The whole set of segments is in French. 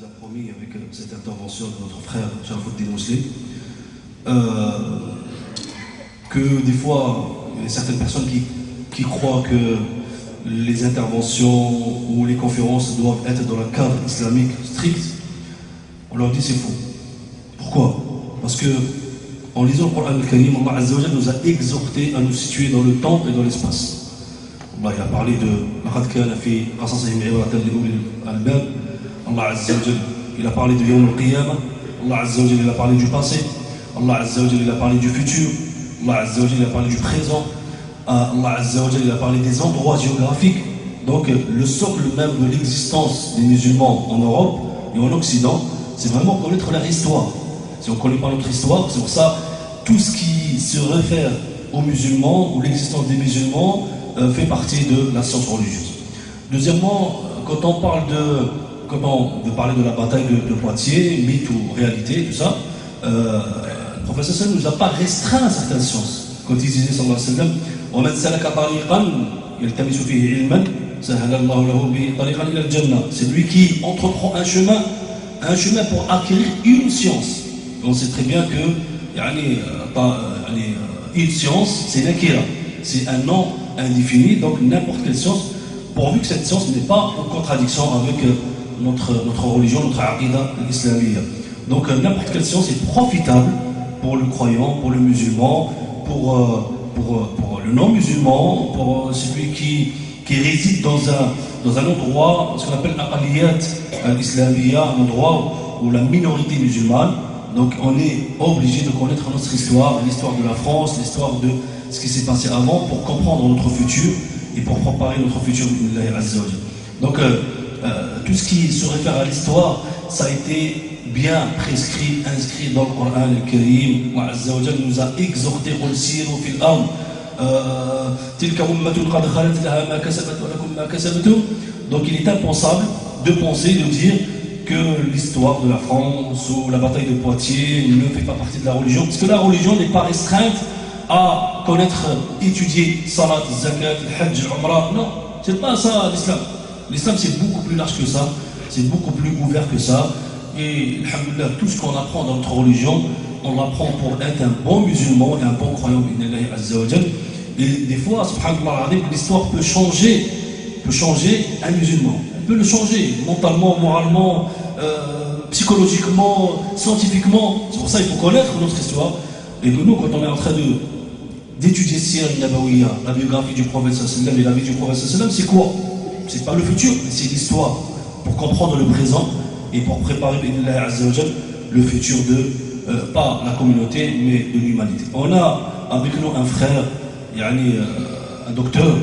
nous a promis avec cette intervention de notre frère Sharafuddin Muslim que des fois, il y a certaines personnes qui croient que les interventions ou les conférences doivent être dans le cadre islamique strict. On leur dit c'est faux. Pourquoi? Parce que en lisant le Coran al-Karim, Allah Azza wa Jalla nous a exhorté à nous situer dans le temps et dans l'espace. Allah il a parlé de لقد كان في قصصهم عبرة لأولي الألباب. Allah Azza wa Jalla il a parlé de Yawm al-Qiyamah. Allah Azza wa Jalla il a parlé du passé. Allah Azza wa Jalla il a parlé du futur. Allah Azza wa Jalla il a parlé du présent. Allah Azza wa Jalla il a parlé des endroits géographiques. Donc le socle même de l'existence des musulmans en Europe et en Occident, c'est vraiment connaître leur histoire. Si on ne connaît pas notre histoire, c'est pour ça tout ce qui se réfère aux musulmans ou l'existence des musulmans fait partie de la science religieuse. Deuxièmement, quand on veut parler de la bataille de Poitiers, mythe ou réalité, tout ça, le professeur Sallam ne nous a pas restreint à certaines sciences. Quand il disait sallallahu alayhi wa sallam, وَمَنْ سَلَكَ طَرِيقًا يَلْتَمِسُ فِيهِ عِلْمًا سَهَلَ اللَّهُ لَهُ بِهِ طَرِيقًا إِلَى الْجَنَّةِ. C'est lui qui entreprend un chemin pour acquérir une science. On sait très bien que une science, c'est nakira, c'est un nom indéfini, donc n'importe quelle science, pourvu que cette science n'est pas en contradiction avec notre religion, notre aqidah islamiyya. Donc n'importe quelle science est profitable pour le croyant, pour le musulman, pour le non-musulman, pour celui qui réside dans un endroit, ce qu'on appelle aqaliyat al-islamiyya, un endroit où la minorité musulmane. Donc on est obligé de connaître notre histoire, l'histoire de la France, l'histoire de ce qui s'est passé avant pour comprendre notre futur et pour préparer notre futur. Donc tout ce qui se réfère à l'histoire, ça a été bien prescrit, inscrit dans le Coran al-Karim. Allah Azza wa Jalla nous a exhorté قُلْ سِيرُوا فِي الْأَرْضِ تِلْكَ أُمَّةٌ قَدْ خَلَتْ لَهَا مَا كَسَبَتْ وَلَكُمْ مَا كَسَبْتُمْ. Donc il est impensable de penser, de dire que l'histoire de la France ou la bataille de Poitiers ne fait pas partie de la religion, parce que la religion n'est pas restreinte à connaître, étudier salat, zakat, hajj, umrah. Non, c'est pas ça l'islam. L'islam c'est beaucoup plus large que ça, c'est beaucoup plus ouvert que ça. Et alhamdoulilah, tout ce qu'on apprend dans notre religion, on l'apprend pour être un bon musulman et un bon croyant bi'idhnillahi azza wa jal. Et des fois, subhanallah, l'histoire peut changer un musulman. Elle peut le changer mentalement, moralement, psychologiquement, scientifiquement. C'est pour ça qu'il faut connaître notre histoire. Et que nous, quand on est en train d'étudier Sira Nabawiya, la biographie du prophète sallallahu et la vie du prophète sallallahu, c'est quoi? C'est pas le futur, mais c'est l'histoire. Pour comprendre le présent et pour préparer bi'idhnillahi azza wa jal le futur de, pas la communauté, mais de l'humanité. On a avec nous un frère, un docteur,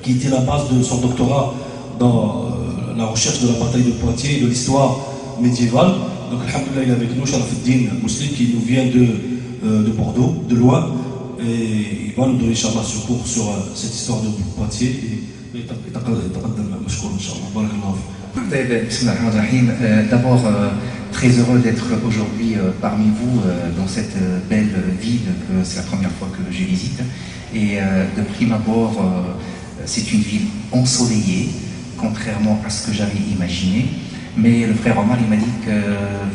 qui était la base de son doctorat dans la recherche de la bataille de Poitiers et de l'histoire médiévale. Donc, alhamdoulilah, il est avec nous, Sharafuddin Muslim, qui nous vient de Bordeaux, de loin, et il va nous donner, Inch'Allah, ce cours sur cette histoire de Poitiers. D'abord, très heureux d'être aujourd'hui parmi vous dans cette belle ville que c'est la première fois que je visite. Et de prime abord, c'est une ville ensoleillée, contrairement à ce que j'avais imaginé. Mais le frère Omar, il m'a dit que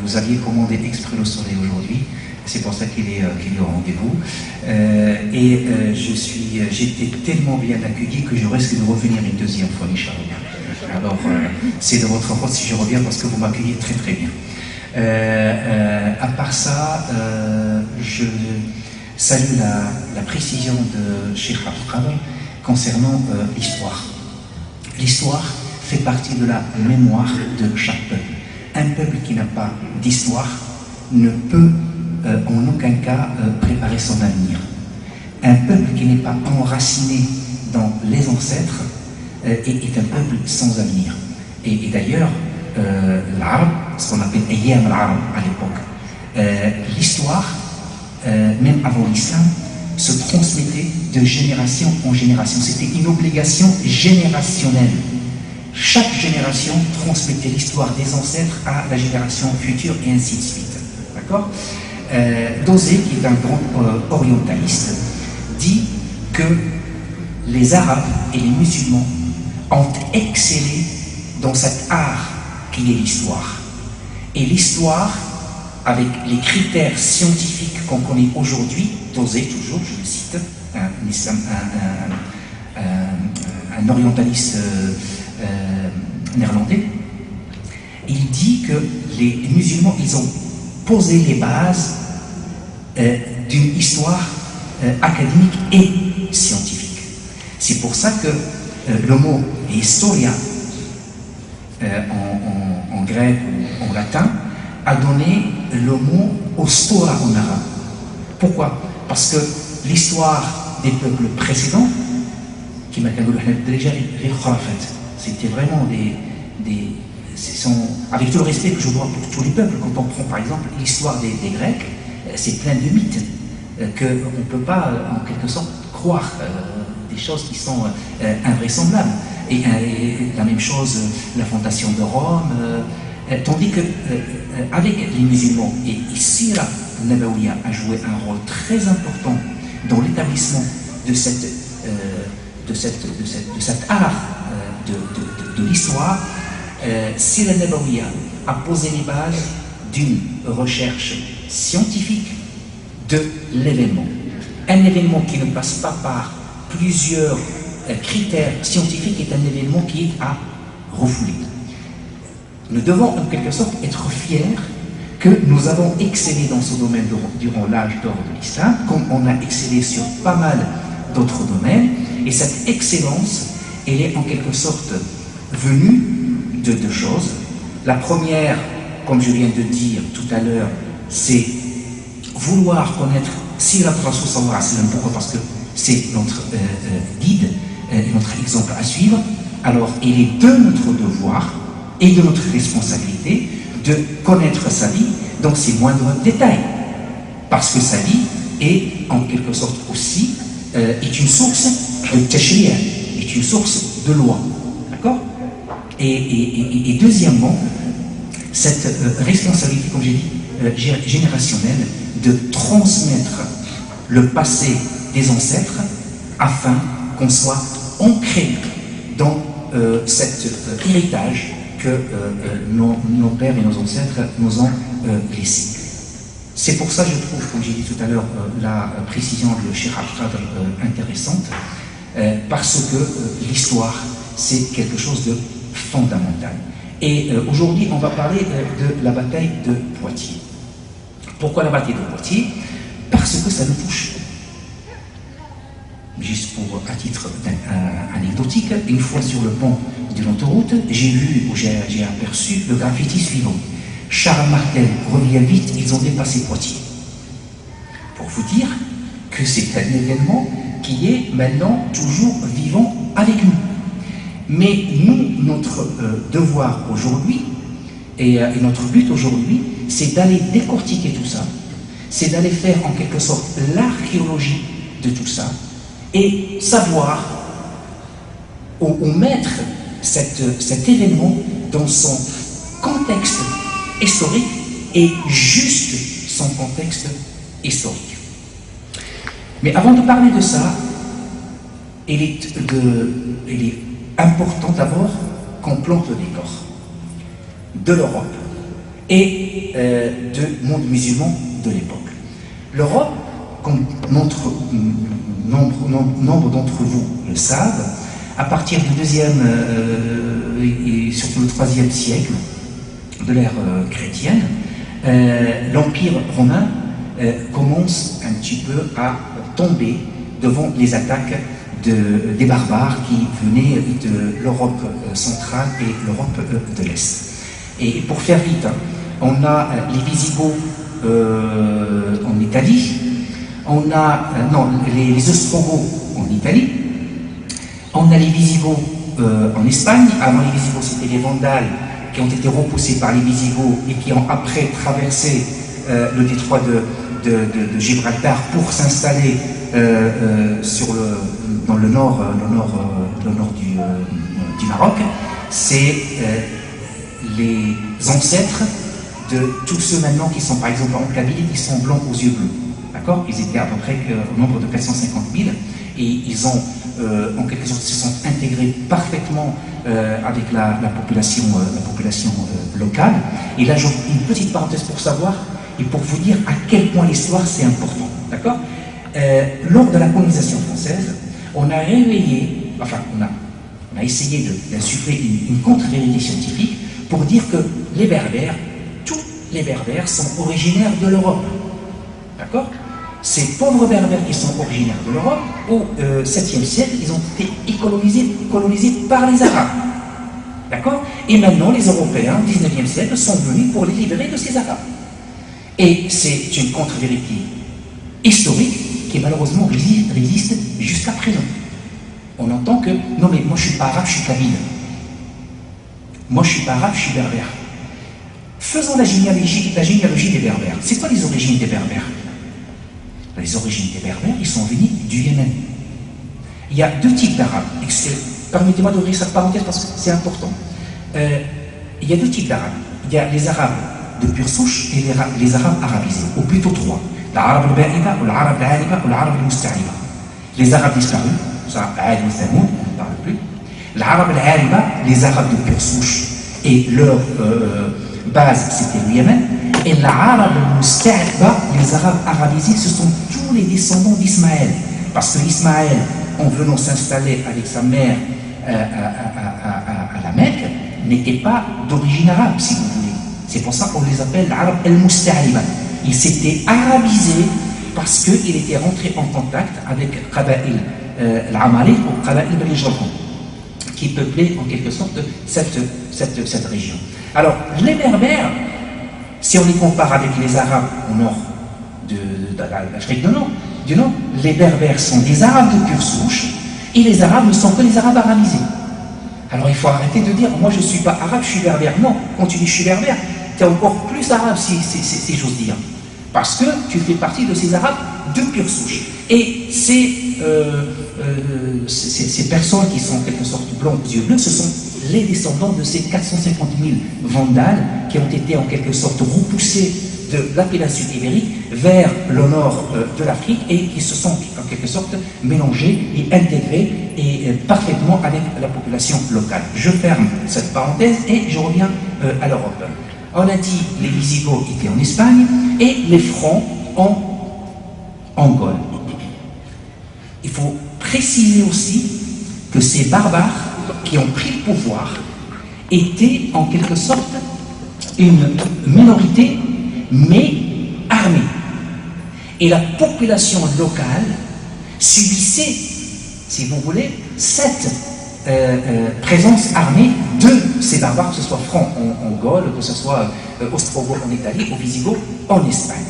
vous aviez commandé exprès le soleil aujourd'hui. C'est pour ça qu'il est au rendez-vous. J'étais tellement bien accueilli que je risque de revenir une deuxième fois, Inch'Allah. Alors, c'est de votre faute si je reviens parce que vous m'accueillez très très bien. À part ça, je salue la précision de Cheikh Abdul Qadir concernant l'histoire. L'histoire fait partie de la mémoire de chaque peuple. Un peuple qui n'a pas d'histoire ne peut en aucun cas préparer son avenir. Un peuple qui n'est pas enraciné dans les ancêtres est un peuple sans avenir. Et d'ailleurs, l'arabe, ce qu'on appelle Ayyam al-Arab à l'époque, l'histoire, même avant l'islam, se transmettait de génération en génération. C'était une obligation générationnelle. Chaque génération transmettait l'histoire des ancêtres à la génération future et ainsi de suite. D'accord? Dosé, qui est un grand orientaliste, dit que les Arabes et les musulmans ont excellé dans cet art qui est l'histoire. Et l'histoire, avec les critères scientifiques qu'on connaît aujourd'hui, Tosé toujours, je le cite, un orientaliste néerlandais, il dit que les musulmans, ils ont posé les bases d'une histoire académique et scientifique. C'est pour ça que le mot historia en grec ou en latin a donné le mot ostora en arabe. Pourquoi? Parce que l'histoire des peuples précédents, c'était vraiment avec tout le respect que je dois pour tous les peuples, quand on prend par exemple l'histoire des Grecs, c'est plein de mythes qu'on ne peut pas en quelque sorte croire, des choses qui sont invraisemblables. Et la même chose, la fondation de Rome, tandis que avec les musulmans, et ici là, Nabawiya a joué un rôle très important dans l'établissement de cet art de l'histoire. Sira Nabawiya a posé les bases d'une recherche scientifique de l'événement. Un événement qui ne passe pas par plusieurs critères scientifiques est un événement qui est à refouler. Nous devons en quelque sorte être fiers que nous avons excellé dans ce domaine durant l'âge d'or de l'islam, comme on a excellé sur pas mal d'autres domaines, et cette excellence, elle est en quelque sorte venue de deux choses. La première, comme je viens de dire tout à l'heure, c'est vouloir connaître Sirat Rasul sallallahu alayhi wa sallam. Pourquoi? Parce que c'est notre guide et notre exemple à suivre. Alors, il est de notre devoir et de notre responsabilité de connaître sa vie dans ses moindres détails. Parce que sa vie est en quelque sorte aussi est une source de tashri'a, est une source de loi. D'accord? Et deuxièmement, cette responsabilité, comme j'ai dit, générationnelle, de transmettre le passé des ancêtres afin qu'on soit ancré dans cet héritage que nos pères et nos ancêtres nous ont laissé. C'est pour ça, je trouve, comme j'ai dit tout à l'heure, la précision de Cheikh Al-Qadr intéressante, parce que l'histoire, c'est quelque chose de fondamental. Et aujourd'hui, on va parler de la bataille de Poitiers. Pourquoi la bataille de Poitiers? Parce que ça nous touche. Juste à titre anecdotique, une fois sur le pont de l'autoroute, j'ai aperçu le graffiti suivant. Charles Martel revient vite, ils ont dépassé Poitiers. Pour vous dire que c'est un événement qui est maintenant toujours vivant avec nous. Mais nous, notre devoir aujourd'hui, et notre but aujourd'hui, c'est d'aller décortiquer tout ça, c'est d'aller faire en quelque sorte l'archéologie de tout ça, et savoir ou mettre cet événement dans son contexte historique et juste son contexte historique. Mais avant de parler de ça, il est important d'abord qu'on plante le décor de l'Europe et du monde musulman de l'époque. L'Europe, comme nombre d'entre vous le savent, à partir du 2e et surtout le 3e siècle de l'ère chrétienne, l'Empire romain commence un petit peu à tomber devant les attaques des barbares qui venaient de l'Europe centrale et l'Europe de l'Est. Et pour faire vite, on a les Visigoths en Italie, on a les Ostrogoths en Italie, on a les Visigoths en Espagne. Avant les Visigoths, c'était les Vandales qui ont été repoussés par les Visigoths et qui ont après traversé le détroit de Gibraltar pour s'installer dans le nord du Maroc. C'est les ancêtres de tous ceux maintenant qui sont par exemple en Kabylie, qui sont blancs aux yeux bleus. D'accord? Ils étaient à peu près au nombre de 450 000 et ils ont en quelque sorte, se sont intégrés parfaitement avec la population locale. Et là, j'ouvre une petite parenthèse pour savoir et pour vous dire à quel point l'histoire c'est important. D'accord? Lors de la colonisation française, on a réveillé, enfin, on a essayé d'insuffler une contre-vérité scientifique pour dire que les Berbères, tous les Berbères sont originaires de l'Europe. D'accord? Ces pauvres Berbères qui sont originaires de l'Europe, au 7e siècle, ils ont été colonisés par les Arabes. D'accord? Et maintenant, les Européens, au 19e siècle, sont venus pour les libérer de ces Arabes. Et c'est une contre-vérité historique qui malheureusement résiste jusqu'à présent. On entend que, non mais moi je ne suis pas arabe, je suis kabyle. Moi je ne suis pas arabe, je suis berbère. Faisons la généalogie des berbères. C'est quoi les origines des berbères? Les origines des berbères, ils sont venus du Yémen. Il y a deux types d'arabes. Permettez-moi d'ouvrir cette parenthèse parce que c'est important. Il y a deux types d'arabes. Il y a les arabes de pure souche et les arabes arabisés, ou plutôt trois. L'arabe al-ba'ida, ou l'arabe al-aliba, ou l'arabe al-musta'riba. Les arabes disparus, ça, Aad ou Thamoud, on ne parle plus. L'arabe al-aliba, les arabes de pure souche, et leur base c'était le Yémen. Et l'arabe al-musta'riba, les arabes arabisés, ce sont tous les descendants d'Ismaël. Parce que Ismaël, en venant s'installer avec sa mère à la Mecque, n'était pas d'origine arabe, si vous voulez. C'est pour ça qu'on les appelle l'arabe al-musta'riba. Il s'était arabisé parce qu'il était rentré en contact avec Qaba'il al-Amari ou Qaba'il al-Rijrakum, qui peuplaient en quelque sorte cette région. Alors, les Berbères, si on les compare avec les Arabes au nord de l'Afrique du Nord, les Berbères sont des Arabes de pure souche et les Arabes ne sont que les Arabes arabisés. Alors il faut arrêter de dire moi je ne suis pas arabe, je suis berbère. Non, quand tu dis je suis berbère, tu es encore plus arabe si j'ose dire. Parce que tu fais partie de ces Arabes de pure souche. Et ces personnes qui sont en quelque sorte blancs aux yeux bleus, ce sont les descendants de ces 450 000 Vandales qui ont été en quelque sorte repoussés de la péninsule ibérique vers le nord de l'Afrique et qui se sont en quelque sorte mélangés et intégrés et parfaitement avec la population locale. Je ferme cette parenthèse et je reviens à l'Europe. On a dit les Visigoths étaient en Espagne et les Francs en Gaule. Il faut préciser aussi que ces barbares qui ont pris le pouvoir étaient en quelque sorte une minorité mais armée. Et la population locale subissait, si vous voulez, cette présence armée de ces barbares, que ce soit francs en Gaule, que ce soit ostrogoths en Italie, ou visigoths en Espagne.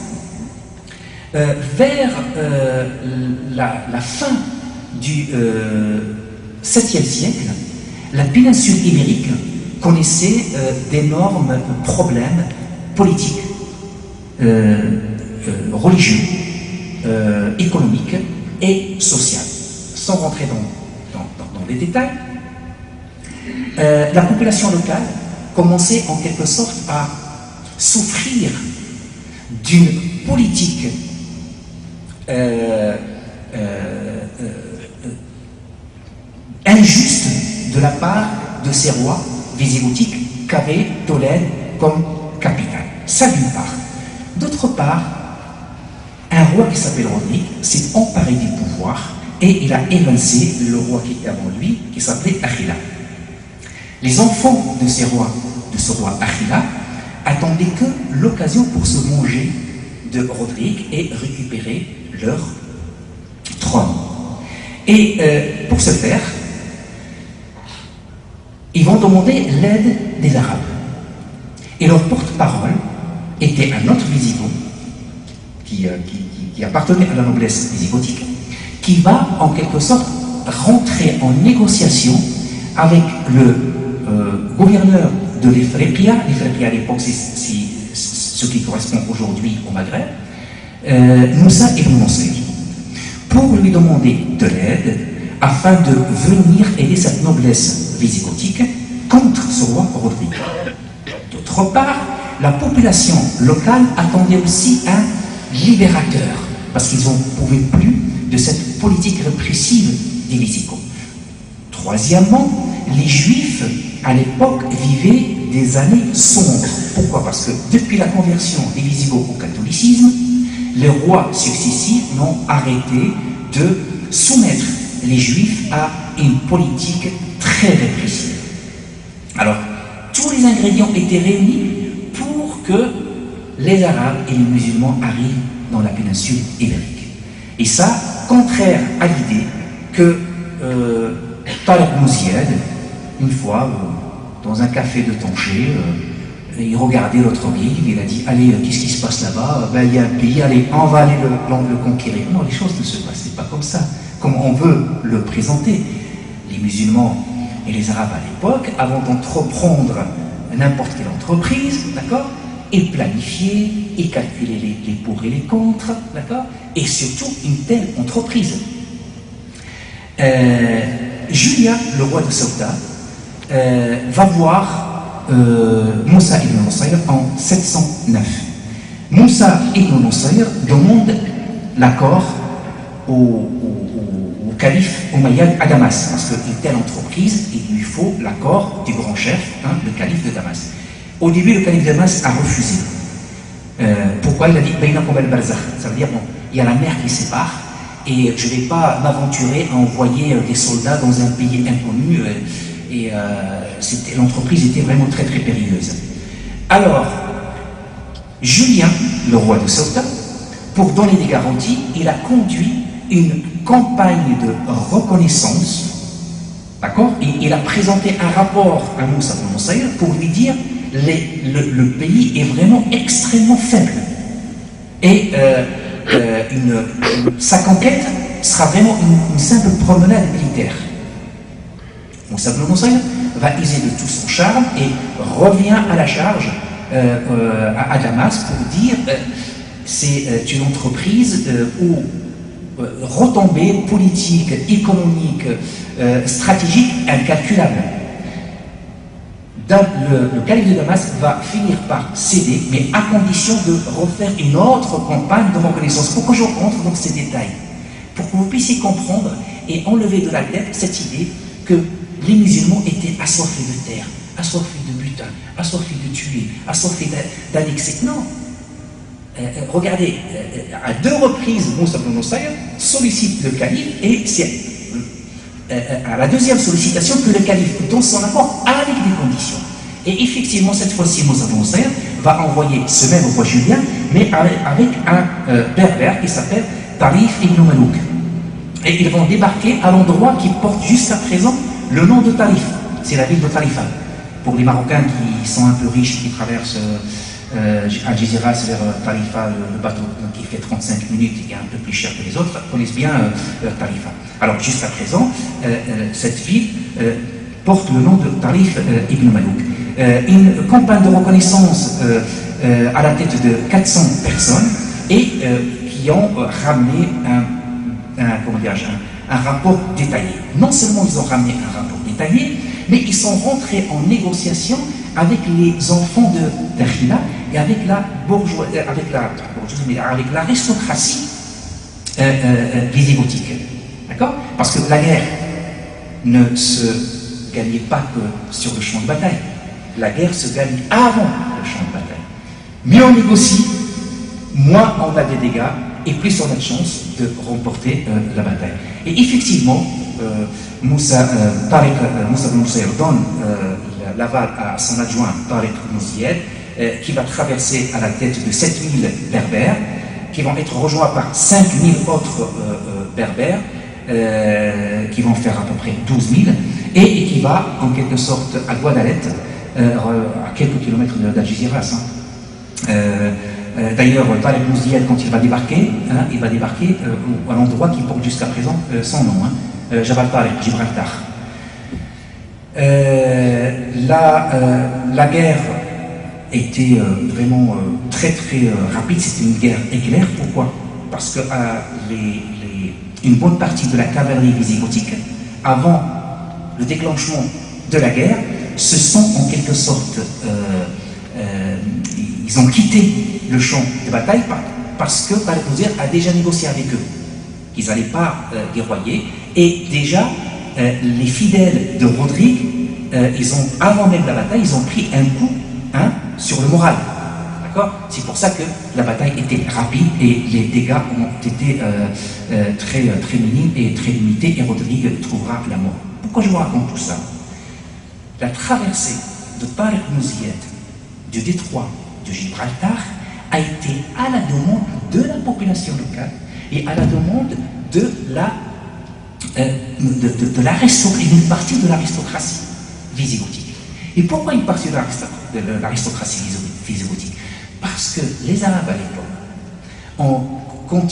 Vers la fin du 7e siècle, la péninsule ibérique connaissait d'énormes problèmes politiques, religieux, économiques et sociaux. Sans rentrer dans les détails, la population locale commençait en quelque sorte à souffrir d'une politique injuste de la part de ces rois visigothiques qu'avait Tolède comme capitale. Ça d'une part. D'autre part, un roi qui s'appelle Rodrigue s'est emparé du pouvoir et il a évincé le roi qui était avant lui, qui s'appelait Achilla. Les enfants de ce roi Achilla attendaient que l'occasion pour se venger de Rodrigue et récupérer leur trône. Et pour ce faire, ils vont demander l'aide des Arabes. Et leur porte-parole était un autre Visigoth qui appartenait à la noblesse visigothique, qui va en quelque sorte rentrer en négociation avec le gouverneur de l'Ifriqiya. L'Ifriqiya à l'époque, c'est ce qui correspond aujourd'hui au Maghreb, Moussa ibn Nasser, pour lui demander de l'aide afin de venir aider cette noblesse visigothique contre ce roi Rodrigue. D'autre part, la population locale attendait aussi un libérateur, parce qu'ils n'en pouvaient plus de cette politique répressive des Visigoths. Troisièmement, les Juifs, à l'époque, vivaient des années sombres. Pourquoi? Parce que depuis la conversion des Visigoths au catholicisme, les rois successifs n'ont arrêté de soumettre les Juifs à une politique très répressive. Alors, tous les ingrédients étaient réunis pour que les Arabes et les musulmans arrivent dans la péninsule ibérique. Et ça, contraire à l'idée que Tariq ibn Ziyad, une fois, dans un café de Tanger, il regardait l'autre rive, il a dit, allez, qu'est-ce qui se passe là-bas? Ben, il y a un pays, allez, on va aller le conquérir. Non, les choses ne se passaient pas comme ça, comme on veut le présenter. Les musulmans et les Arabes à l'époque, avant d'entreprendre n'importe quelle entreprise, d'accord, et planifier, et calculer les pour et les contre, d'accord, et surtout une telle entreprise. Julia, le roi de Ceuta, va voir Moussa ibn Nusayr en 709. Moussa ibn Nusayr demande l'accord au calife Omeyyade à Damas, parce qu'une telle entreprise, il lui faut l'accord du grand chef, hein, le calife de Damas. Au début, le calife de Damas a refusé. Pourquoi? Il a dit Bainakum al-Barzakh, ça veut dire bon, il y a la mer qui sépare, et je ne vais pas m'aventurer à envoyer des soldats dans un pays inconnu, et l'entreprise était vraiment très très périlleuse. Alors, Julien, le roi de Ceuta, pour donner des garanties, il a conduit une campagne de reconnaissance, d'accord, et il a présenté un rapport à Moussa ibn Nusayr pour lui dire le pays est vraiment extrêmement faible, et sa conquête sera vraiment une simple promenade militaire. Moussa ibn Nusayr va user de tout son charme et revient à la charge à Damas pour dire c'est une entreprise où retombées politiques, économiques, stratégiques incalculables. Le calife de Damas va finir par céder, mais à condition de refaire une autre campagne de reconnaissance. Pourquoi je rentre dans ces détails? Pour que vous puissiez comprendre et enlever de la tête cette idée que les musulmans étaient assoiffés de terre, assoiffés de butin, assoiffés de tuer, assoiffés d'annexer. Non. Regardez, à 2 reprises, Moussa ibn Nusayr sollicite le calife, et c'est à la 2e sollicitation que le calife donne son accord avec des conditions. Et effectivement, cette fois-ci, Moussa ibn Nusayr va envoyer ce même roi Julien, mais avec un berbère qui s'appelle Tarif ibn Malouk. Et ils vont débarquer à l'endroit qui porte jusqu'à présent le nom de Tarif. C'est la ville de Tarifa. Pour les Marocains qui sont un peu riches, qui traversent Algeciras vers Tarifa, le bateau qui fait 35 minutes et qui est un peu plus cher que les autres, connaissent bien Tarifa. Alors jusqu'à présent, cette ville porte le nom de Tarif ibn Malouk. Une campagne de reconnaissance à la tête de 400 personnes et qui ont ramené un rapport détaillé. Non seulement ils ont ramené un rapport détaillé, mais ils sont rentrés en négociation avec les enfants de Dakhila et avec la bourgeoisie, avec l'aristocratie visigothique. D'accord? Parce que la guerre ne se gagnait pas que sur le champ de bataille. La guerre se gagne avant le champ de bataille. Mieux on négocie, moins on a des dégâts et plus on a de chance de remporter la bataille. Et effectivement, Moussa ibn Nusayr donne l'aval à son adjoint Tariq ibn Ziyad, qui va traverser à la tête de 7000 berbères, qui vont être rejoints par 5000 autres berbères, qui vont faire à peu près 12 000, et qui va en quelque sorte à Guadalete, à quelques kilomètres d'Algeciras. D'ailleurs, Tariq ibn Ziyad, quand il va débarquer à l'endroit qui porte jusqu'à présent son nom, Jabal Tariq, Gibraltar. La guerre était vraiment très très rapide, c'était une guerre éclair. Pourquoi? Parce que une bonne partie de la cavalerie visigothique, avant le déclenchement de la guerre, se sont en quelque sorte, ils ont quitté le champ de bataille parce que Tariq ibn Ziyad a déjà négocié avec eux qu'ils n'allaient pas guerroyer Et déjà, les fidèles de Rodrigue, avant même la bataille, ils ont pris un coup sur le moral. D'accord? C'est pour ça que la bataille était rapide et les dégâts ont été très minimes et très limités, et Rodrigue trouvera la mort. Pourquoi je vous raconte tout ça? La traversée de Tariq ibn Ziyad du détroit de Gibraltar a été à la demande de la population locale et à la demande de d'une partie de l'aristocratie visigothique. Et pourquoi une partie de l'aristocratie visigothique? Parce que les Arabes à l'époque, quand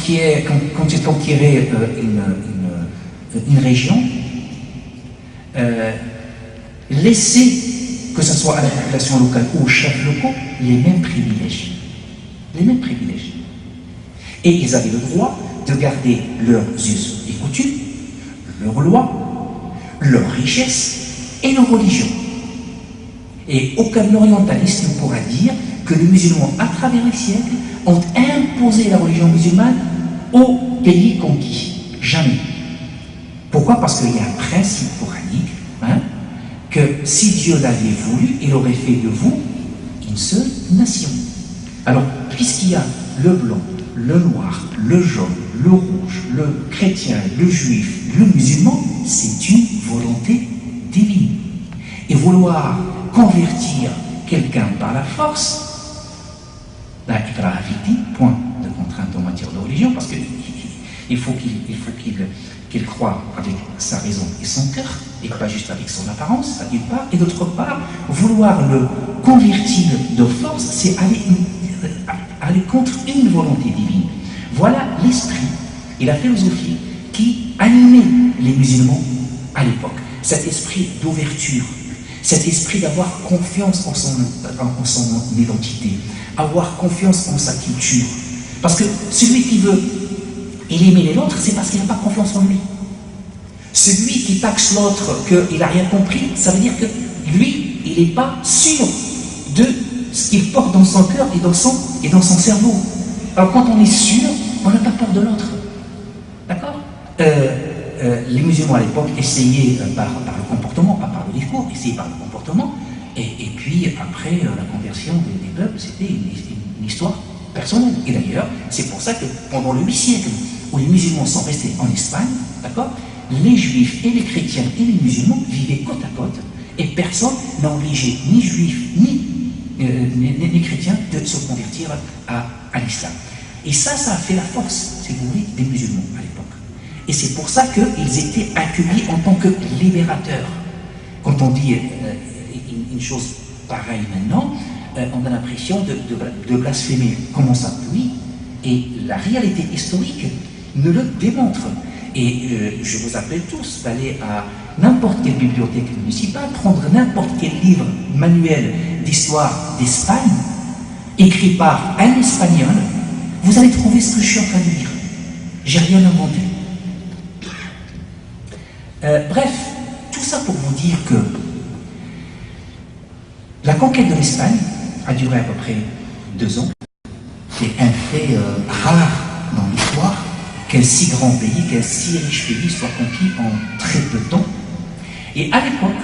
ils conquéraient une région, laissaient, que ce soit à la population locale ou aux chefs locaux, les mêmes privilèges. Les mêmes privilèges. Et ils avaient le droit de garder leurs us et coutumes, leurs lois, leurs richesses et leur religion. Et aucun orientaliste ne pourra dire que les musulmans, à travers les siècles, ont imposé la religion musulmane aux pays conquis. Jamais. Pourquoi? Parce qu'il y a un principe coranique, que si Dieu l'avait voulu, il aurait fait de vous une seule nation. Alors, puisqu'il y a le blanc, le noir, le jaune, le rouge, le chrétien, le juif, le musulman, c'est une volonté divine. Et vouloir convertir quelqu'un par la force, la gravité, point de contrainte en matière de religion, parce qu'il faut qu'il croie avec sa raison et son cœur, et pas juste avec son apparence, ça d'une part, et d'autre part, vouloir le convertir de force, c'est aller contre une volonté divine. Voilà l'esprit et la philosophie qui animait les musulmans à l'époque. Cet esprit d'ouverture, cet esprit d'avoir confiance en son identité, avoir confiance en sa culture. Parce que celui qui veut éliminer l'autre, c'est parce qu'il n'a pas confiance en lui. Celui qui taxe l'autre qu'il n'a rien compris, ça veut dire que lui, il n'est pas sûr de ce qu'il porte dans son cœur et dans son cerveau. Alors quand on est sûr, on n'a pas peur de l'autre. D'accord? Les musulmans à l'époque essayaient par le comportement, pas par le discours, essayaient par le comportement, et puis après la conversion des peuples, c'était une histoire personnelle. Et d'ailleurs, c'est pour ça que pendant le 8 siècles où les musulmans sont restés en Espagne, d'accord, les juifs et les chrétiens et les musulmans vivaient côte à côte, et personne n'a obligé ni juifs ni chrétiens de se convertir à l'islam. Et ça a fait la force, si vous voulez, des musulmans à l'époque. Et c'est pour ça qu'ils étaient accueillis en tant que libérateurs. Quand on dit une chose pareille maintenant, on a l'impression de blasphémer. Comment ça? Oui. Et la réalité historique ne le démontre. Et je vous appelle tous d'aller à n'importe quelle bibliothèque municipale, prendre n'importe quel livre manuel d'histoire d'Espagne, écrit par un Espagnol, vous allez trouver ce que je suis en train de lire. J'ai rien inventé. Bref, tout ça pour vous dire que la conquête de l'Espagne a duré à peu près 2 ans. C'est un fait rare dans l'histoire qu'un si grand pays, qu'un si riche pays soit conquis en très peu de temps. Et à l'époque,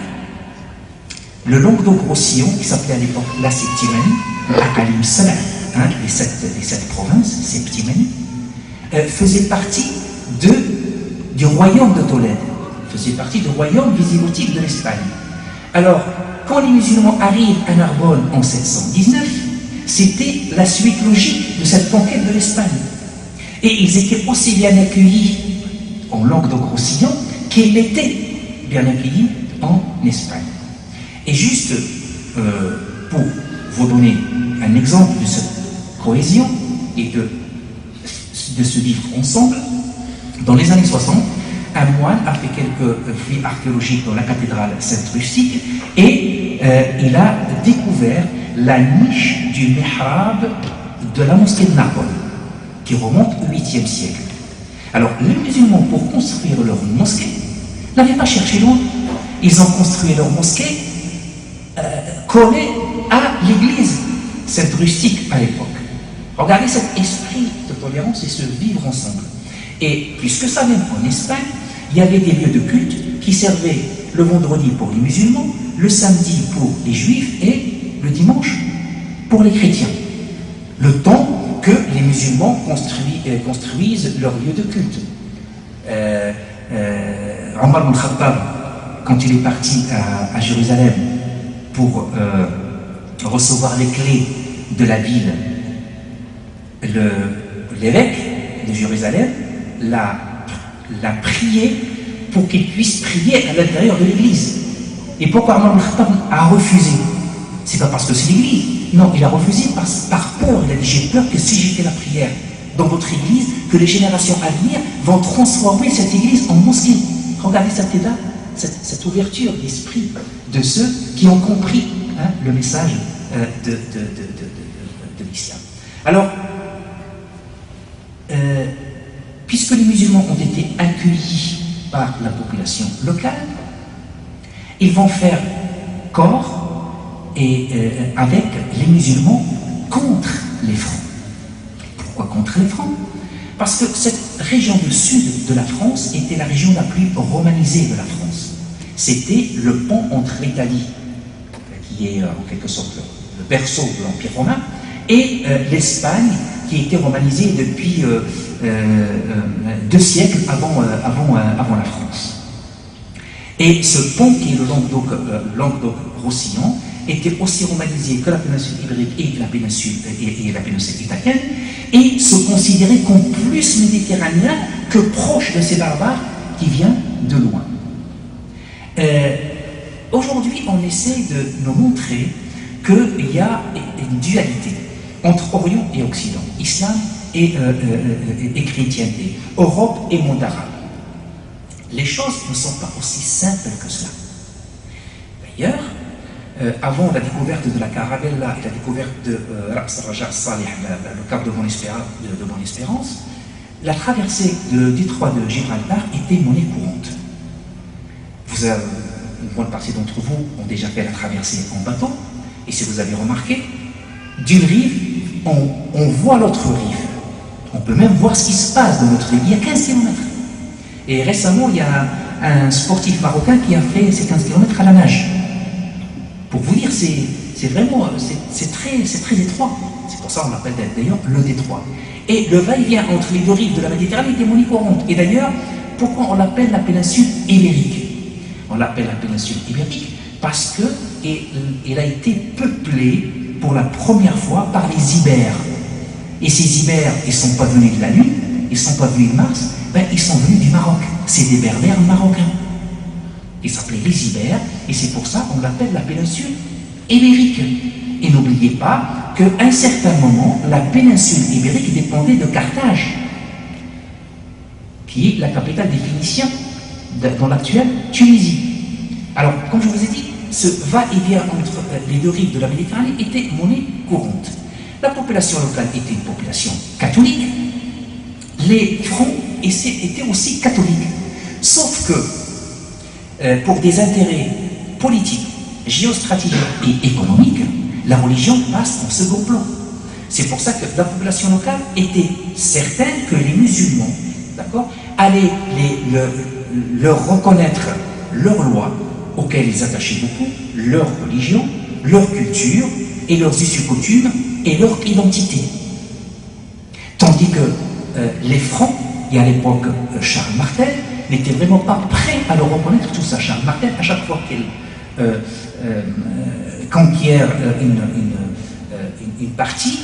le Languedoc-Roussillon, qui s'appelait à l'époque la Septimanie, Akalim Salah, les sept provinces, Septimanie, faisait partie du royaume de Tolède, faisait partie du royaume visigothique de l'Espagne. Alors, quand les musulmans arrivent à Narbonne en 719, c'était la suite logique de cette conquête de l'Espagne. Et ils étaient aussi bien accueillis en Languedoc-Roussillon qu'ils étaient bien accueillis en Espagne. Et juste pour vous donner un exemple de cette cohésion et de ce vivre ensemble, dans les années 60, un moine a fait quelques fouilles archéologiques dans la cathédrale Sainte-Rustique et il a découvert la niche du mihrab de la mosquée de Narbonne, qui remonte au 8e siècle. Alors, les musulmans, pour construire leur mosquée, n'avaient pas cherché loin. Ils ont construit leur mosquée collée à l'église Sainte-Rustique à l'époque. Regardez cet esprit de tolérance et ce vivre ensemble. Et plus que ça, même en Espagne, il y avait des lieux de culte qui servaient le vendredi pour les musulmans, le samedi pour les juifs et le dimanche pour les chrétiens. Le temps que les musulmans construisent leur lieu de culte. Omar ibn Khattab, quand il est parti à Jérusalem pour recevoir les clés de la ville, l'évêque de Jérusalem l'a prié pour qu'il puisse prier à l'intérieur de l'église. Et pourquoi Omar ibn Khattab a refusé? C'est pas parce que c'est l'église. Non, il a refusé par peur. Il a dit, j'ai peur que si j'ai fait la prière dans votre église, que les générations à venir vont transformer cette église en mosquée. Regardez cette ouverture d'esprit de ceux qui ont compris le message de l'islam. Alors, puisque les musulmans ont été accueillis par la population locale, ils vont faire corps avec les musulmans contre les Francs. Pourquoi contre les Francs? Parce que cette région du sud de la France était la région la plus romanisée de la France. C'était le pont entre l'Italie, qui est en quelque sorte le berceau de l'Empire romain, et l'Espagne, qui était romanisée depuis 2 siècles avant la France. Et ce pont, qui est le Languedoc-Roussillon, était aussi romanisé que la péninsule ibérique et la péninsule italienne, et se considérait comme plus méditerranéen que proche de ces barbares qui viennent de loin. Aujourd'hui, on essaie de nous montrer qu'il y a une dualité entre Orient et Occident, Islam et chrétienté, Europe et monde arabe. Les choses ne sont pas aussi simples que cela. D'ailleurs, avant la découverte de la Caravella et la découverte de Ras Raja Salih, le cap de Bonne-Espérance, la traversée du détroit de Gibraltar était monnaie courante. Une bonne partie d'entre vous ont déjà fait la traversée en bateau, et si vous avez remarqué, d'une rive, on voit l'autre rive. On peut même voir ce qui se passe de notre rive. Il y a 15 km. Et récemment, il y a un sportif marocain qui a fait ces 15 km à la nage. Pour vous dire, c'est vraiment, c'est très étroit. C'est pour ça qu'on l'appelle d'ailleurs le détroit. Et le va-et-vient entre les deux rives de la Méditerranée était monnaie courante. Et d'ailleurs, pourquoi on l'appelle la péninsule ibérique? On l'appelle la péninsule ibérique parce qu'elle a été peuplée pour la première fois par les Ibères. Et ces Ibères, ils ne sont pas venus de la Lune, ils ne sont pas venus de Mars, ils sont venus du Maroc. C'est des berbères marocains. Ils s'appelaient les Ibères, et c'est pour ça qu'on l'appelle la péninsule ibérique. Et n'oubliez pas qu'à un certain moment, la péninsule ibérique dépendait de Carthage, qui est la capitale des Phéniciens dans l'actuelle Tunisie. Alors, comme je vous ai dit, ce va-et-vient entre les deux rives de la Méditerranée était monnaie courante. La population locale était une population catholique. Les Francs étaient aussi catholiques. Sauf que, pour des intérêts politiques, géostratégiques et économiques, la religion passe en second plan. C'est pour ça que la population locale était certaine que les musulmans, d'accord, allaient leur reconnaître leurs lois, auxquelles ils attachaient beaucoup, leur religion, leur culture, et leurs us et coutumes, et leur identité. Tandis que les Francs, et à l'époque Charles Martel, n'étaient vraiment pas prêts à leur reconnaître tout ça. Charles Martel, à chaque fois qu'il conquiert une partie,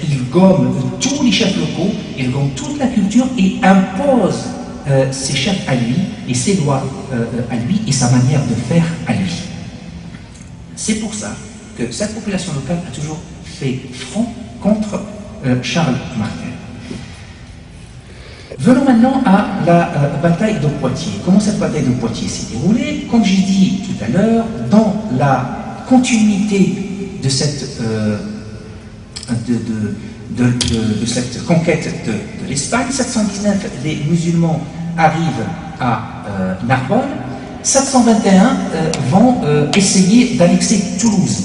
il gomme tous les chefs locaux, il gomme toute la culture et impose ses chefs à lui, et ses lois à lui, et sa manière de faire à lui. C'est pour ça que cette population locale a toujours fait front contre Charles Martel. Venons maintenant à la bataille de Poitiers. Comment cette bataille de Poitiers s'est déroulée? Comme j'ai dit tout à l'heure, dans la continuité de cette, cette conquête de l'Espagne, 719, les musulmans arrivent à Narbonne. 721 vont essayer d'annexer Toulouse.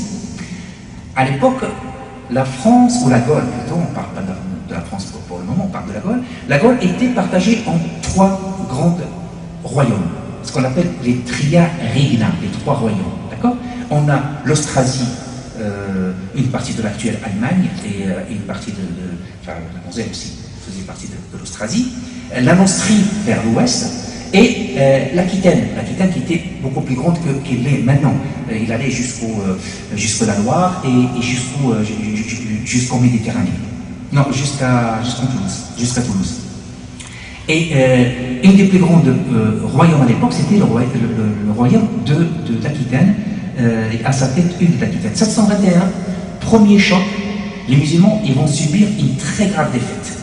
À l'époque, la France, ou la Gaule plutôt, on ne parle pas de la France pour le moment, on parle de la Gaule. La Gaule était partagée en 3 grands royaumes, ce qu'on appelle les Tria Regna, les 3 royaumes. D'accord? On a l'Austrasie, une partie de l'actuelle Allemagne et une partie enfin, la Moselle aussi faisait partie de l'Austrasie, la Neustrie vers l'ouest et l'Aquitaine qui était beaucoup plus grande qu'elle l'est maintenant. Il allait jusqu'à la Loire et jusqu'en Méditerranée. Non, jusqu'à Toulouse. Et une des plus grandes royaumes à l'époque, c'était le royaume d'Aquitaine, à sa tête une d'Aquitaine. 721, premier choc, les musulmans ils vont subir une très grave défaite.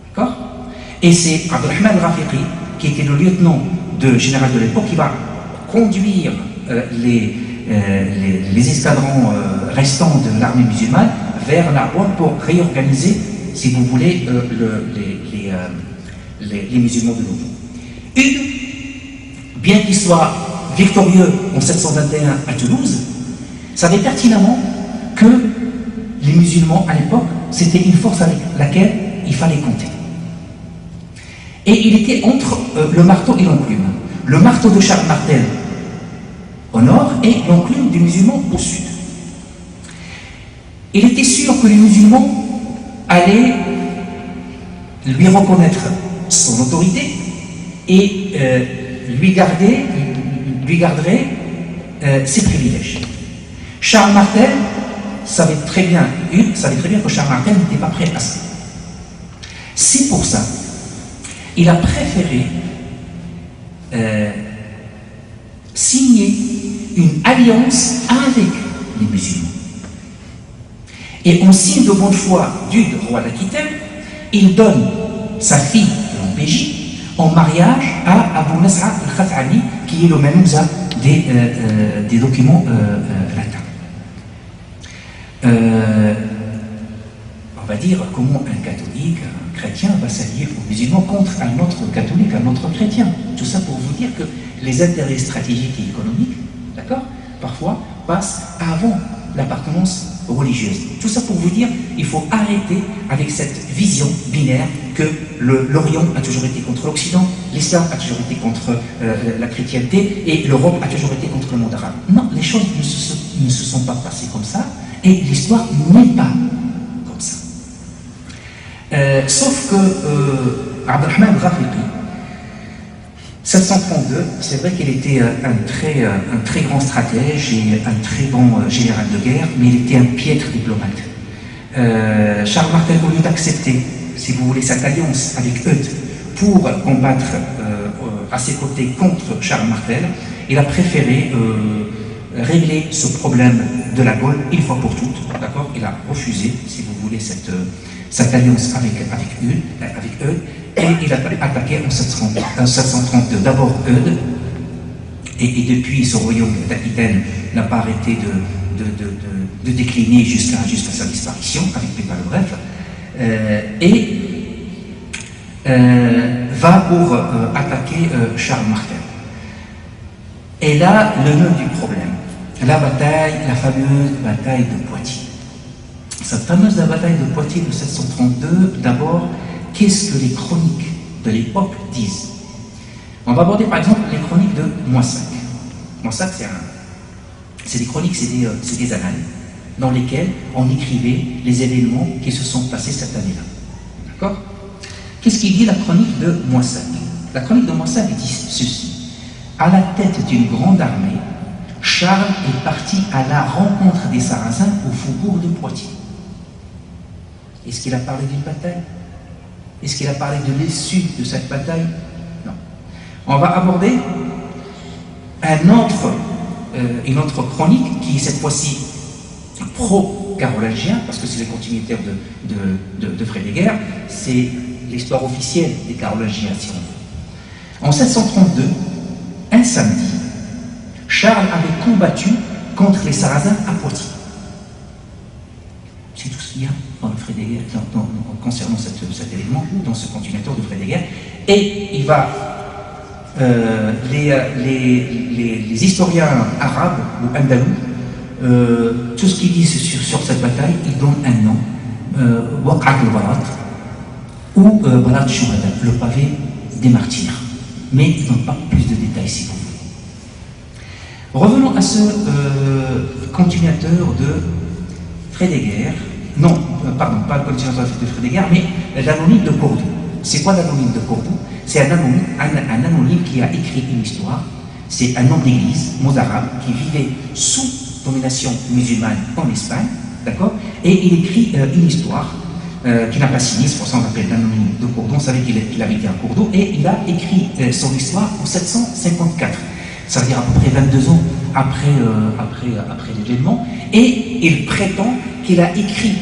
D'accord? Et c'est Abdelrahman Rafiqi, qui était le lieutenant général de l'époque, qui va conduire les escadrons restants de l'armée musulmane vers Narbonne pour réorganiser, si vous voulez, les musulmans de nouveau. Hugues, bien qu'il soit victorieux en 721 à Toulouse, savait pertinemment que les musulmans à l'époque, c'était une force avec laquelle il fallait compter. Et il était entre le marteau et l'enclume. Le marteau de Charles Martel au nord et l'enclume du musulman au sud. Il était sûr que les musulmans allaient lui reconnaître son autorité et lui garderait ses privilèges. Charles Martel savait très bien que Charles Martel n'était pas prêt à ça. C'est pour ça il a préféré signer une alliance avec les musulmans. Et en signe de bonne foi du roi d'Aquitaine, il donne sa fille de Lampégie en mariage à Abou Nasr al-Khatani, qui est le manouza des documents latins. On va dire comment un catholique, un chrétien va s'allier aux musulmans contre un autre catholique, un autre chrétien. Tout ça pour vous dire que les intérêts stratégiques et économiques, d'accord, parfois passent avant l'appartenance religieuse. Tout ça pour vous dire, il faut arrêter avec cette vision binaire que l'Orient a toujours été contre l'Occident, l'Islam a toujours été contre la chrétienté et l'Europe a toujours été contre le monde arabe. Non, les choses ne se sont pas passées comme ça et l'histoire n'est pas comme ça. Sauf que Abdelrahman Rafiqi, 732, c'est vrai qu'il était un très grand stratège et un très bon général de guerre, mais il était un piètre diplomate. Charles Martel, au lieu d'accepter, si vous voulez, cette alliance avec Eudes pour combattre à ses côtés contre Charles Martel, il a préféré régler ce problème de la Gaule une fois pour toutes. D'accord? Il a refusé, si vous voulez, cette alliance avec Eudes. Et il a attaqué en 732 d'abord Eudes, et depuis ce royaume d'Aquitaine n'a pas arrêté de décliner jusqu'à sa disparition avec Pépin le Bref, et va pour attaquer Charles Martel. Et là, le nœud du problème, la fameuse bataille de Poitiers. Cette fameuse bataille de Poitiers de 732, d'abord, qu'est-ce que les chroniques de l'époque disent? On va aborder par exemple les chroniques de Moissac. Moissac, c'est des chroniques, c'est des annales dans lesquelles on écrivait les événements qui se sont passés cette année-là. D'accord? Qu'est-ce qu'il dit la chronique de Moissac? La chronique de Moissac dit ceci. À la tête d'une grande armée, Charles est parti à la rencontre des Sarrasins au faubourg de Poitiers. Est-ce qu'il a parlé d'une bataille? Est-ce qu'il a parlé de l'issue de cette bataille? Non. On va aborder une autre chronique qui est cette fois-ci pro-carolingien, parce que c'est les continuitaires de Frédéguer, c'est l'histoire officielle des Carolingiens. En 732, un samedi, Charles avait combattu contre les Sarrasins à Poitiers. C'est tout ce qu'il y a dans le Frédéguer, concernant cet événement, dans ce continuateur de Frédéguer. Et il va, les historiens arabes ou andalous, tout ce qu'ils disent sur cette bataille, ils donnent un nom, Waqat al-Barat, ou Balad Shuhada, le pavé des martyrs. Mais ils n'ont pas plus de détails si vous voulez. Revenons à ce continuateur de Frédéguerre. Non, pardon, pas le continuateur de Frédéguerre, mais l'anonyme de Cordoue. C'est quoi l'anonyme de Cordoue? C'est un anonyme qui a écrit une histoire. C'est un homme d'église, mozarabe, qui vivait sous domination musulmane en Espagne, d'accord? Et il écrit une histoire qu'il n'a pas signée, c'est pour ça qu'on l'appelle l'anonyme de Cordoue. On savait qu'il avait été à Cordoue, et il a écrit son histoire en 754. Ça veut dire à peu près 22 ans après l'événement, et il prétend qu'il a écrit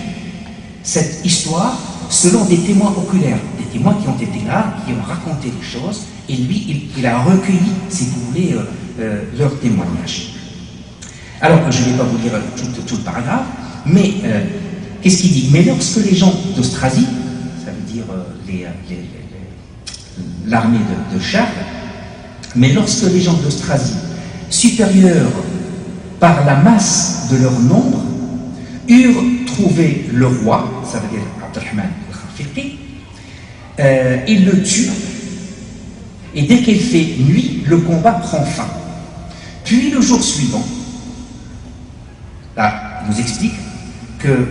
cette histoire selon des témoins oculaires, des témoins qui ont été là, qui ont raconté les choses, et lui, il a recueilli, si vous voulez, leurs témoignages. Alors, je ne vais pas vous lire tout le paragraphe, mais qu'est-ce qu'il dit? Mais lorsque les gens d'Austrasie, ça veut dire l'armée de Charles, mais lorsque les gens d'Austrasie, supérieurs par la masse de leur nombre, eurent trouvé le roi, ça veut dire Abdelrahman al-Khafiqi, ils le tuent, et dès qu'il fait nuit, le combat prend fin. Puis le jour suivant, là, il nous explique que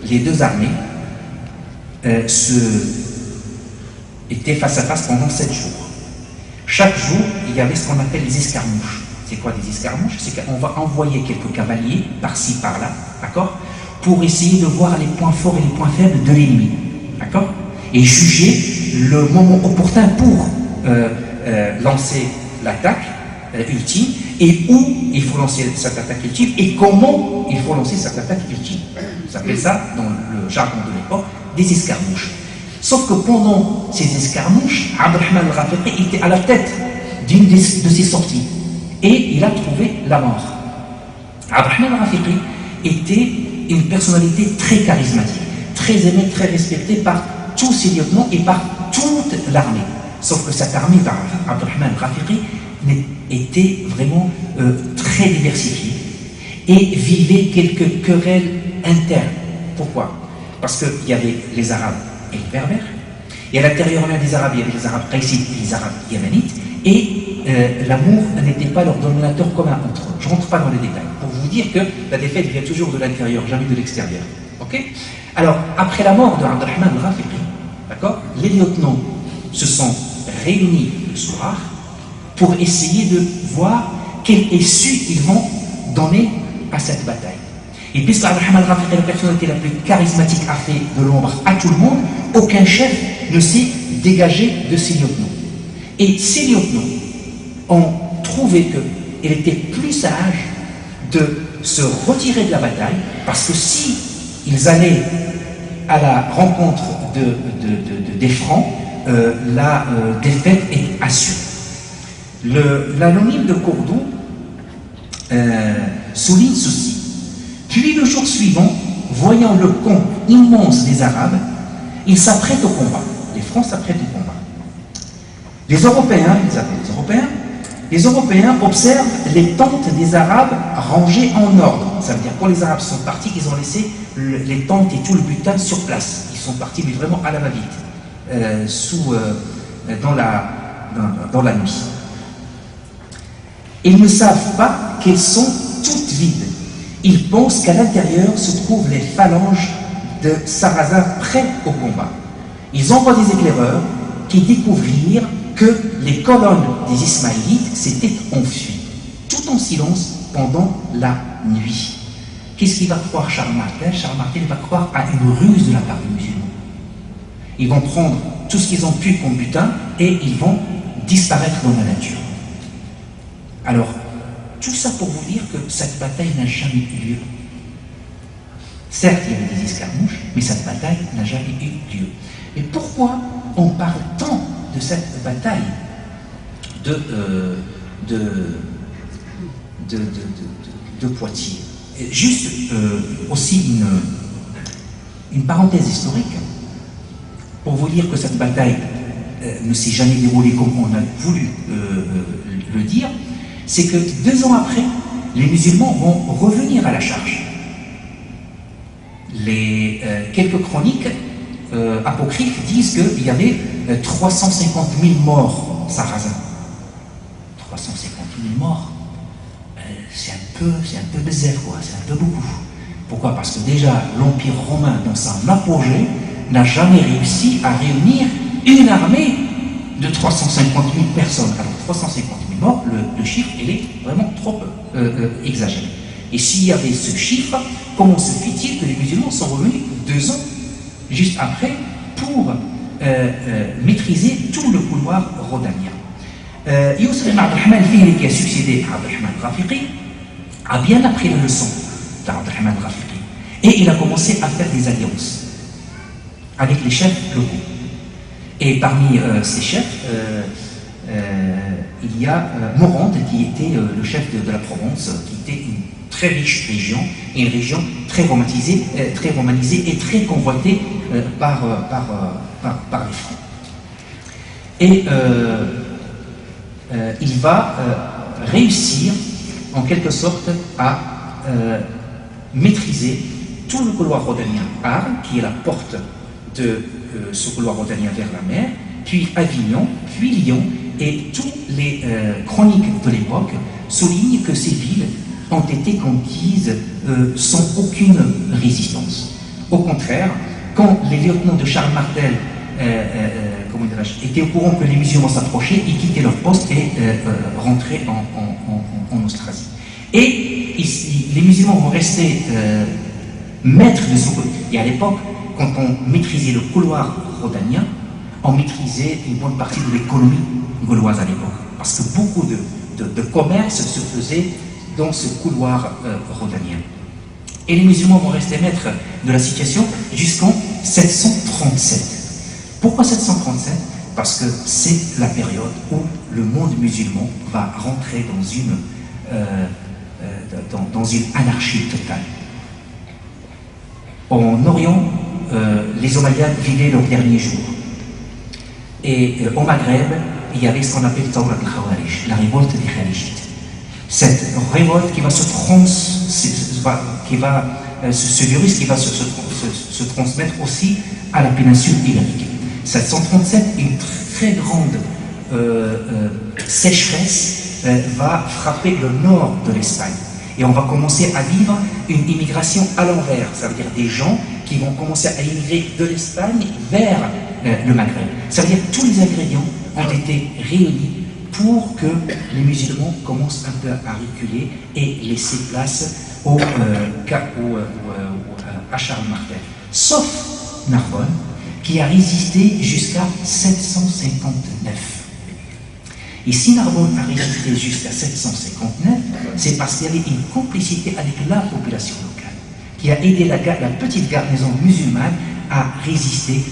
les deux armées étaient face à face pendant 7 jours. Chaque jour, il y avait ce qu'on appelle les escarmouches. C'est quoi des escarmouches? C'est qu'on va envoyer quelques cavaliers par-ci, par-là, d'accord, pour essayer de voir les points forts et les points faibles de l'ennemi, d'accord, et juger le moment opportun pour lancer l'attaque ultime, et où il faut lancer cette attaque ultime, et comment il faut lancer cette attaque ultime. On s'appelle ça, dans le jargon de l'époque, des escarmouches. Sauf que pendant ces escarmouches, Abdelrahman al-Khafiqi était à la tête d'une de ces sorties, et il a trouvé la mort. Abdelrahman al-Khafiqi était une personnalité très charismatique, très aimée, très respectée par tous ses lieutenants et par toute l'armée. Sauf que cette armée d'Abdelrahman al-Khafiqi était vraiment très diversifiée et vivait quelques querelles internes. Pourquoi? Parce qu'il y avait les Arabes et les Berbères, et à l'intérieur même des Arabes, il y avait les Arabes Qaïsides et les Arabes Yémenites, et l'amour n'était pas leur dominateur commun entre eux. Je ne rentre pas dans les détails, pour vous dire que la défaite vient toujours de l'intérieur, jamais de l'extérieur. Ok? Alors, après la mort de Abdelrahman al-Khafiqi, d'accord, les lieutenants se sont réunis le soir pour essayer de voir quelle issue ils vont donner à cette bataille. Et puisque Abdelrahman al-Khafiqi est la personnalité la plus charismatique, a fait de l'ombre à tout le monde, aucun chef ne s'est dégagé de ses lieutenants. Et ces lieutenants ont trouvé qu'il était plus sage de se retirer de la bataille, parce que si ils allaient à la rencontre des Francs, la défaite est assurée. L'anonyme de Cordoue souligne ceci. Puis le jour suivant, voyant le camp immense des Arabes, ils s'apprêtent au combat. Les Francs s'apprêtent au combat. Les Européens, ils appellent les Européens observent les tentes des Arabes rangées en ordre. Ça veut dire que quand les Arabes sont partis, ils ont laissé les tentes et tout le butin sur place. Ils sont partis, mais vraiment à la va-vite, dans la nuit. Ils ne savent pas qu'elles sont toutes vides. Ils pensent qu'à l'intérieur se trouvent les phalanges de Sarrazin prêts au combat. Ils envoient des éclaireurs qui découvrirent que les colonnes des Ismaélites s'étaient enfuies, tout en silence pendant la nuit. Qu'est-ce qu'il va croire Charles Martel? Charles Martel va croire à une ruse de la part des musulmans. Ils vont prendre tout ce qu'ils ont pu comme butin et ils vont disparaître dans la nature. Alors, tout ça pour vous dire que cette bataille n'a jamais eu lieu. Certes, il y avait des escarmouches, mais cette bataille n'a jamais eu lieu. Et pourquoi on parle tant de cette bataille de Poitiers? Juste aussi une parenthèse historique pour vous dire que cette bataille ne s'est jamais déroulée comme on a voulu le dire. C'est que 2 ans après, les musulmans vont revenir à la charge. Quelques chroniques apocryphes disent qu'il y avait 350 000 morts sarrasins. 350 000 morts, c'est un peu bezef, quoi, c'est un peu beaucoup. Pourquoi? Parce que déjà, l'Empire romain, dans son apogée, n'a jamais réussi à réunir une armée de 350 000 personnes. Alors 350 000 morts, le chiffre, il est vraiment trop exagéré. Et s'il y avait ce chiffre, comment se fait-il que les musulmans sont revenus 2 ans juste après pour maîtriser tout le couloir rhodanien? Youssef ibn Abdelrahman al-Fihri, qui a succédé à Abdelrahman al-Ghafiqi, a bien appris la leçon d'Abdelrahman al-Ghafiqi. Et il a commencé à faire des alliances avec les chefs locaux. Et parmi ces chefs, il y a Morande, qui était le chef de la Provence, qui était une très riche région, et une région très romanisée et très convoitée par les Francs. Et il va réussir en quelque sorte à maîtriser tout le couloir rhodanien, Arles, qui est la porte de ce couloir rhodanien vers la mer, puis Avignon, puis Lyon, et toutes les chroniques de l'époque soulignent que ces villes ont été conquises sans aucune résistance. Au contraire, quand les lieutenants de Charles Martel étaient au courant que les musulmans s'approchaient, ils quittaient leur poste et rentraient en Austrasie. Et ici, les musulmans vont rester maîtres de ce couloir. Et à l'époque, quand on maîtrisait le couloir rhodanien, on maîtrisait une bonne partie de l'économie gauloise à l'époque. Parce que beaucoup de commerce se faisait dans ce couloir rhodanien. Et les musulmans vont rester maîtres de la situation jusqu'en 737. Pourquoi 737? Parce que c'est la période où le monde musulman va rentrer dans une anarchie totale. En Orient, les Omeyyades vivaient leurs derniers jours. Et au Maghreb, il y avait ce qu'on appelle Tawrat al-Khawarij, la révolte des Kharijites. Cette révolte qui va ce virus qui va se transmettre aussi à la péninsule ibérique. 737, une très grande sécheresse va frapper le nord de l'Espagne. Et on va commencer à vivre une immigration à l'envers. Ça veut dire des gens qui vont commencer à immigrer de l'Espagne vers le Maghreb. Ça veut dire que tous les ingrédients ont été réunis pour que les musulmans commencent un peu à reculer et laisser place à Charles Martel. Sauf Narbonne, qui a résisté jusqu'à 759. Et si Narbonne a résisté jusqu'à 759, c'est parce qu'il y avait une complicité avec la population locale, qui a aidé la petite garnison musulmane à résister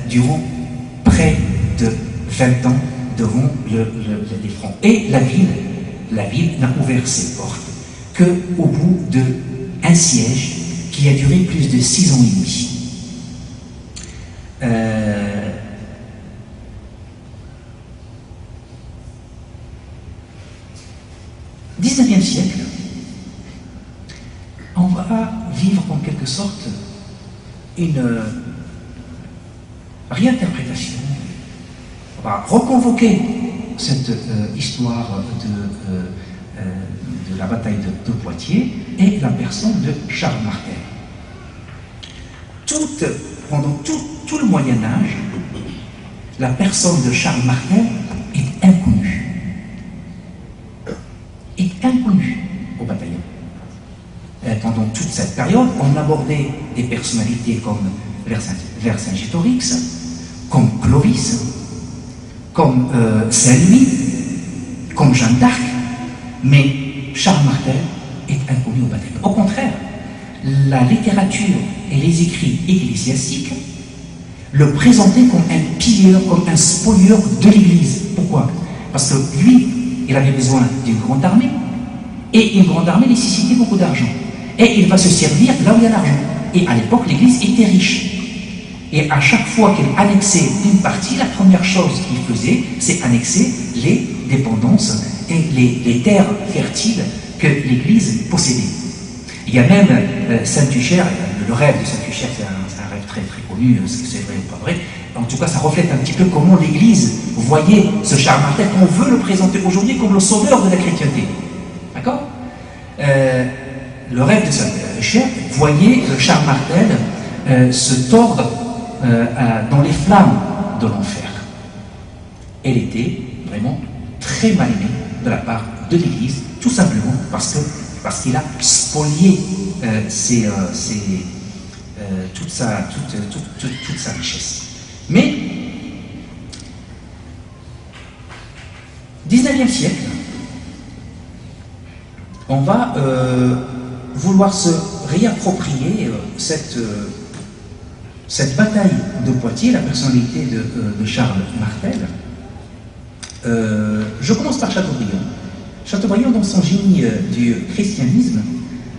durant près de 20 ans devant les Francs. Et la ville n'a ouvert ses portes qu'au bout d'un siège qui a duré plus de 6 ans et demi. 19e siècle, on va vivre en quelque sorte une réinterprétation. On va reconvoquer cette histoire de la bataille de Poitiers et la personne de Charles Martel. Pendant tout le Moyen-Âge, la personne de Charles Martel est inconnue. Au bataillon. Pendant toute cette période, on abordait des personnalités comme Vercingétorix, comme Clovis, comme Saint-Louis, comme Jeanne d'Arc, mais Charles Martel est inconnu au bataillon. Au contraire, la littérature et les écrits ecclésiastiques le présentaient comme un pilleur, comme un spolieur de l'Église. Pourquoi? Parce que lui, il avait besoin d'une grande armée, et une grande armée nécessitait beaucoup d'argent. Et il va se servir là où il y a l'argent. Et à l'époque, l'Église était riche. Et à chaque fois qu'il annexait une partie, la première chose qu'il faisait, c'est annexer les dépendances et les terres fertiles que l'Église possédait. Il y a même Saint-Tuchère, le rêve de Saint-Tuchère, c'est un rêve très très connu. connu ce que c'est vrai ou pas vrai. En tout cas, ça reflète un petit peu comment l'Église voyait ce Charles Martel, qu'on veut le présenter aujourd'hui comme le sauveur de la chrétienté. D'accord? Le rêve de sa chère voyait Charles Martel se tordre dans les flammes de l'enfer. Elle était vraiment très mal aimée de la part de l'Église, tout simplement parce qu'il a spolié toute sa richesse. Mais, 19e siècle, on va vouloir se réapproprier cette bataille de Poitiers, la personnalité de Charles Martel. Je commence par Chateaubriand. Chateaubriand, dans son génie du christianisme,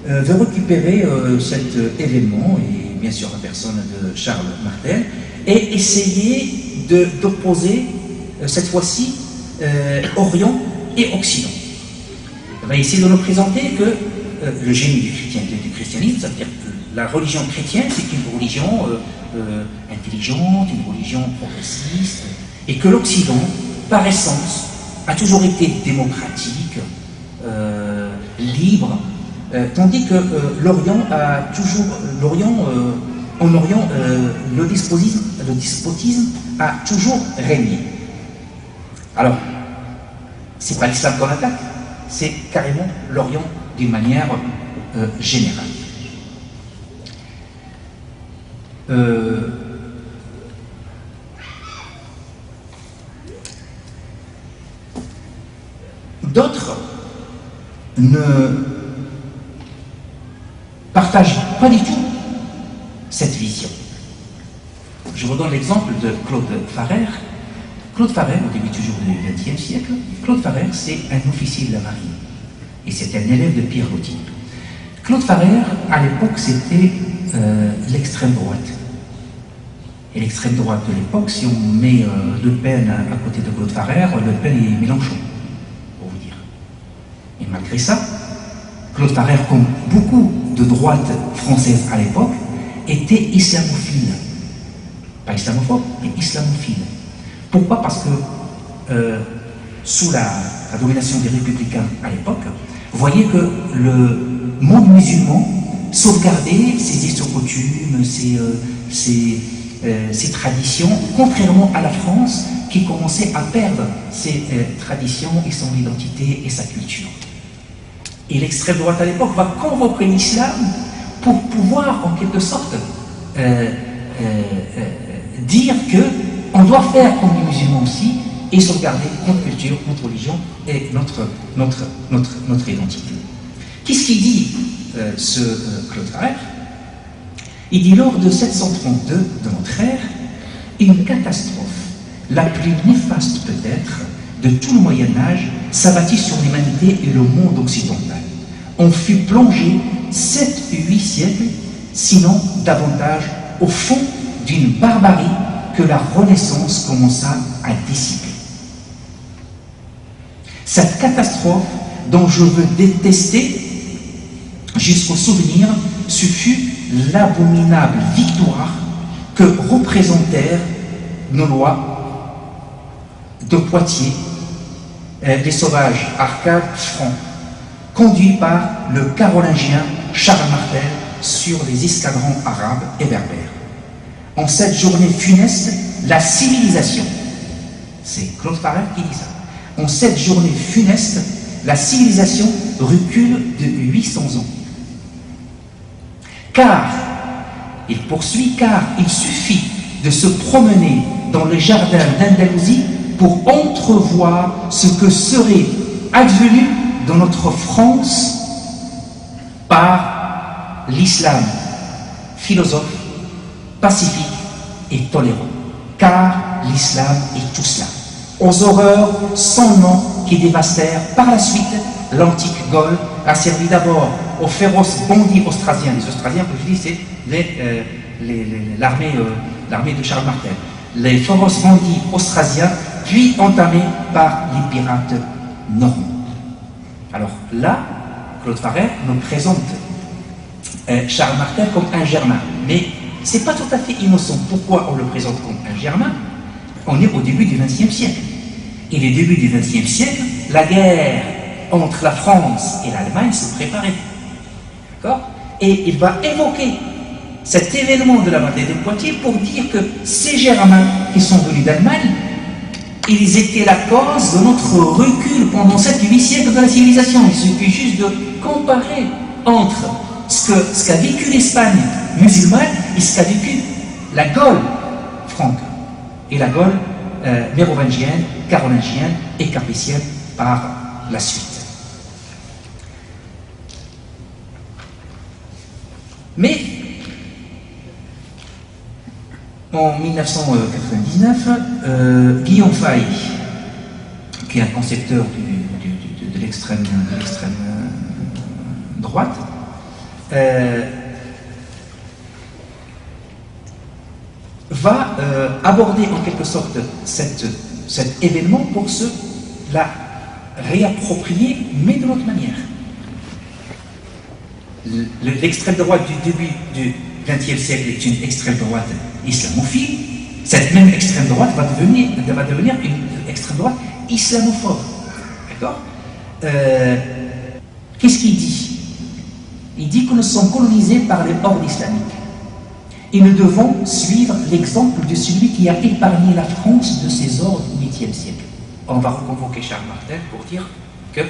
veut récupérer cet événement, et bien sûr la personne de Charles Martel, et essayer d'opposer cette fois-ci Orient et Occident. On va essayer de nous présenter que le génie du christianisme, ça veut dire que la religion chrétienne, c'est une religion intelligente, une religion progressiste, et que l'Occident, par essence, a toujours été démocratique, libre, tandis que en Orient, le despotisme a toujours régné. Alors, c'est pas l'islam qu'on attaque, c'est carrément l'Orient d'une manière générale. D'autres ne partagent pas du tout cette vision. Je vous donne l'exemple de Claude Farrer. Claude Farrer, au début toujours du XXe siècle, Claude Farrer, c'est un officier de la marine. Et c'est un élève de Pierre Loti. Claude Farrer, à l'époque, c'était l'extrême droite. Et l'extrême droite de l'époque, si on met Le Pen à côté de Claude Farrer, Le Pen est Mélenchon, pour vous dire. Et malgré ça, Claude Farrer, comme beaucoup de droite française à l'époque, était islamophile. Pas islamophobe, mais islamophile. Pourquoi? Parce que sous la domination des républicains à l'époque, voyez que le monde musulman sauvegardait ses us et coutumes, ses traditions, contrairement à la France qui commençait à perdre ses traditions et son identité et sa culture. Et l'extrême droite à l'époque va convoquer l'islam pour pouvoir, en quelque sorte, dire qu'on doit faire comme les musulmans aussi et sauvegarder notre culture, notre religion et notre identité. Qu'est-ce qu'il dit, ce Claude Farrer? Il dit, lors de 732 de notre ère, une catastrophe, la plus néfaste peut-être, de tout le Moyen-Âge, s'abattit sur l'humanité et le monde occidental. On fut plongé 7-8 siècles, sinon davantage, au fond d'une barbarie que la Renaissance commença à dissiper. Cette catastrophe dont je veux détester jusqu'au souvenir, ce fut l'abominable victoire que représentèrent nos lois de Poitiers, des sauvages arcades francs, conduits par le carolingien Charles Martel sur les escadrons arabes et berbères. En cette journée funeste, la civilisation, c'est Claude Farrer qui dit ça, en cette journée funeste, la civilisation recule de 800 ans. Car, il poursuit, car il suffit de se promener dans les jardins d'Andalousie pour entrevoir ce que serait advenu dans notre France par l'islam philosophe, pacifique et tolérant. Car l'islam est tout cela. Aux horreurs sans nom qui dévastèrent par la suite l'antique Gaule, a servi d'abord aux féroces bandits austrasiens. Les Austrasiens, comme je dis, c'est l'armée de Charles Martel. Les féroces bandits austrasiens, puis entamés par les pirates normands. Alors là, Claude Farrer nous présente Charles Martel comme un germain, mais c'est pas tout à fait innocent. Pourquoi on le présente comme un Germain? On est au début du XXe siècle. Et le début du XXe siècle, la guerre entre la France et l'Allemagne se préparait. D'accord? Et il va évoquer cet événement de la bataille de Poitiers pour dire que ces Germains qui sont venus d'Allemagne, ils étaient la cause de notre recul pendant 7 et 8 siècles de la civilisation. Il suffit juste de comparer entre ce qu'a vécu l'Espagne musulmane et ce qu'a vécu la Gaule franque et la Gaule mérovingienne, carolingienne et capétienne par la suite. Mais en 1999, Guillaume Fay, qui est un concepteur de l'extrême droite, va aborder en quelque sorte cet événement pour se la réapproprier, mais de l'autre manière. L'extrême droite du début du XXe siècle est une extrême droite islamophile. Cette même extrême droite va devenir une extrême droite islamophobe. D'accord? Qu'est-ce qu'il dit? Il dit que nous sommes colonisés par les hordes islamiques. Et nous devons suivre l'exemple de celui qui a épargné la France de ses hordes au XXe siècle. On va reconvoquer Charles Martel pour dire que,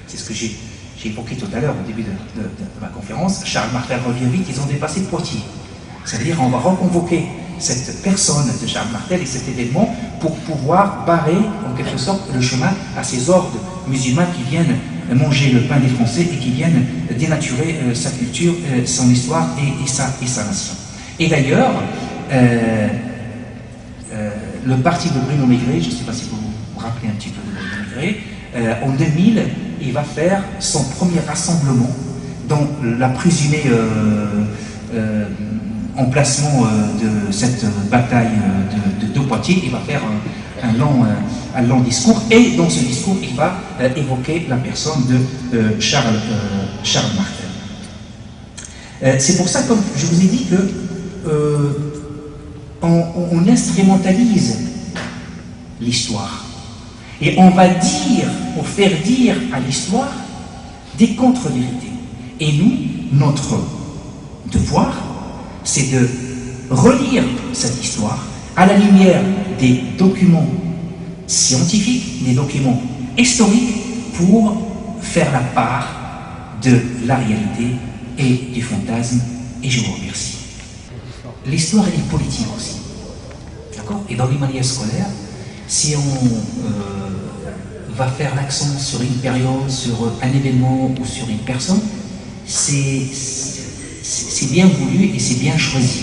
c'est ce que j'ai évoqué tout à l'heure au début de ma conférence, Charles Martel revient vite, ils ont dépassé Poitiers. C'est-à-dire on va reconvoquer cette personne de Charles Martel et cet événement pour pouvoir barrer en quelque sorte le chemin à ces hordes musulmanes qui viennent manger le pain des Français et qui viennent dénaturer sa culture, son histoire et sa nation. Et d'ailleurs, le parti de Bruno Maigret, je ne sais pas si vous vous rappelez un petit peu de Bruno Maigret, en 2000, il va faire son premier rassemblement dans la présumée emplacement de cette bataille de Poitiers. Il va faire un long discours, et dans ce discours, il va évoquer la personne de Charles Martel. C'est pour ça, comme je vous ai dit, que on instrumentalise l'histoire. Et on va faire dire à l'histoire des contre-vérités. Et nous, notre devoir, c'est de relire cette histoire à la lumière des documents scientifiques, des documents historiques, pour faire la part de la réalité et du fantasme. Et je vous remercie. L'histoire est politique aussi. D'accord? Et dans les manuels scolaires, si on va faire l'accent sur une période, sur un événement ou sur une personne, c'est bien voulu et c'est bien choisi.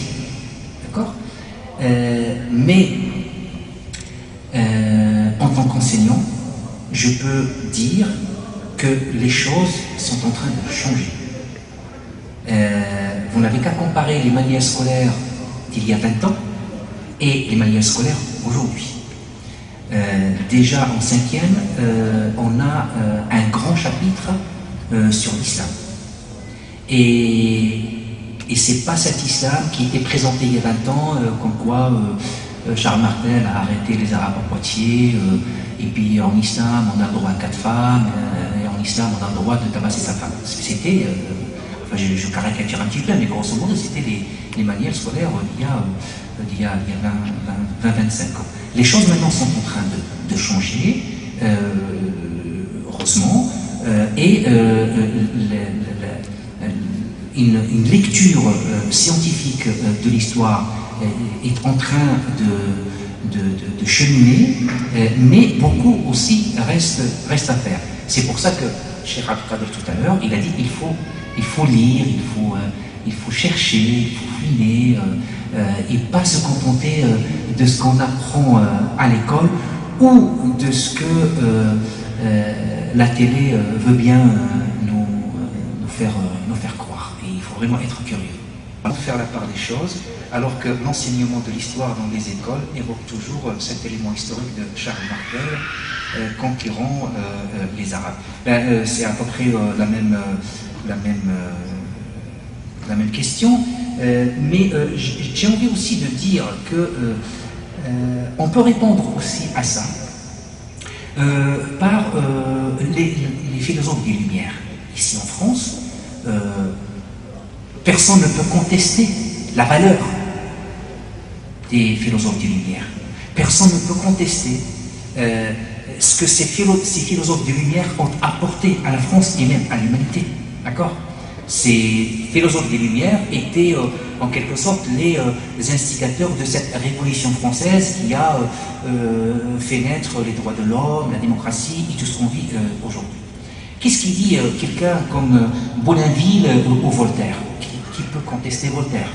D'accord? Mais en tant qu'enseignant, je peux dire que les choses sont en train de changer. Vous n'avez qu'à comparer les manuels scolaires d'il y a 20 ans et les manuels scolaires aujourd'hui. Déjà en 5e, on a un grand chapitre sur l'islam. Et c'est pas cet islam qui était présenté il y a 20 ans, comme quoi Charles Martel a arrêté les Arabes à Poitiers, et puis en islam on a le droit à 4 femmes, et en islam on a le droit de tabasser sa femme. C'était, enfin je caricature un petit peu, mais grosso modo c'était les manuels scolaires d'il y a 20-25 ans. Les choses maintenant sont en train de changer, heureusement, et une lecture scientifique de l'histoire est en train de cheminer, mais beaucoup aussi reste à faire. C'est pour ça que, Cheikh Abdelkader tout à l'heure, il a dit qu'il faut lire, il faut chercher, il faut fouiner, et pas se contenter de ce qu'on apprend à l'école ou de ce que la télé veut bien nous faire croire. Et il faut vraiment être curieux. Pour faire la part des choses, alors que l'enseignement de l'histoire dans les écoles évoque toujours cet élément historique de Charles Martel conquérant les Arabes. C'est à peu près la même question. Mais j'ai envie aussi de dire que on peut répondre aussi à ça par les philosophes des Lumières. Ici en France, personne ne peut contester la valeur des philosophes des Lumières. Personne ne peut contester ce que ces philosophes des Lumières ont apporté à la France et même à l'humanité. D'accord? Ces philosophes des Lumières étaient en quelque sorte les instigateurs de cette révolution française qui a fait naître les droits de l'homme, la démocratie et tout ce qu'on vit aujourd'hui. Qu'est-ce qu'il dit quelqu'un comme Boulainville ou Voltaire? Qui peut contester Voltaire?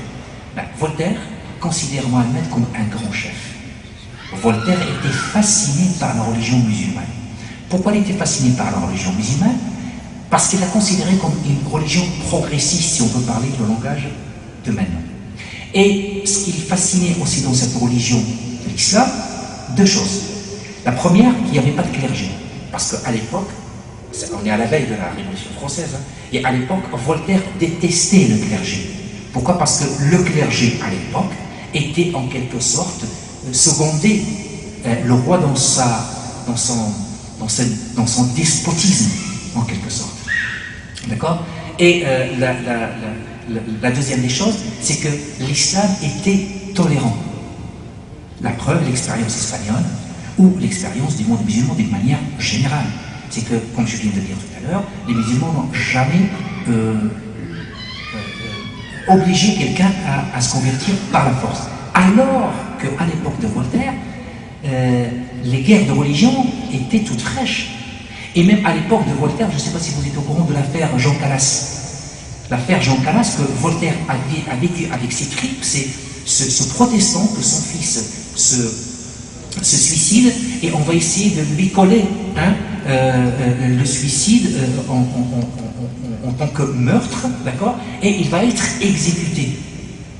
Voltaire considère Mohammed comme un grand chef. Voltaire était fasciné par la religion musulmane. Pourquoi il était fasciné par la religion musulmane? Parce qu'il l'a considérée comme une religion progressiste, si on veut parler le langage de maintenant. Et ce qui est fascinait aussi dans cette religion, l'islam, deux choses. La première, qu'il n'y avait pas de clergé. Parce qu'à l'époque, on est à la veille de la Révolution française, hein, et à l'époque, Voltaire détestait le clergé. Pourquoi? Parce que le clergé, à l'époque, était en quelque sorte secondé le roi dans son despotisme, en quelque sorte. D'accord? Et la deuxième des choses, c'est que l'islam était tolérant. La preuve, l'expérience espagnole, ou l'expérience du monde musulman d'une manière générale. C'est que, comme je viens de dire tout à l'heure, les musulmans n'ont jamais obligé quelqu'un à se convertir par la force. Alors qu'à l'époque de Voltaire, les guerres de religion étaient toutes fraîches. Et même à l'époque de Voltaire, je ne sais pas si vous êtes au courant de l'affaire Jean Calas. L'affaire Jean Calas, que Voltaire a vécu avec ses tripes, c'est ce protestant que son fils se suicide, et on va essayer de lui coller le suicide en tant que meurtre, d'accord, et il va être exécuté,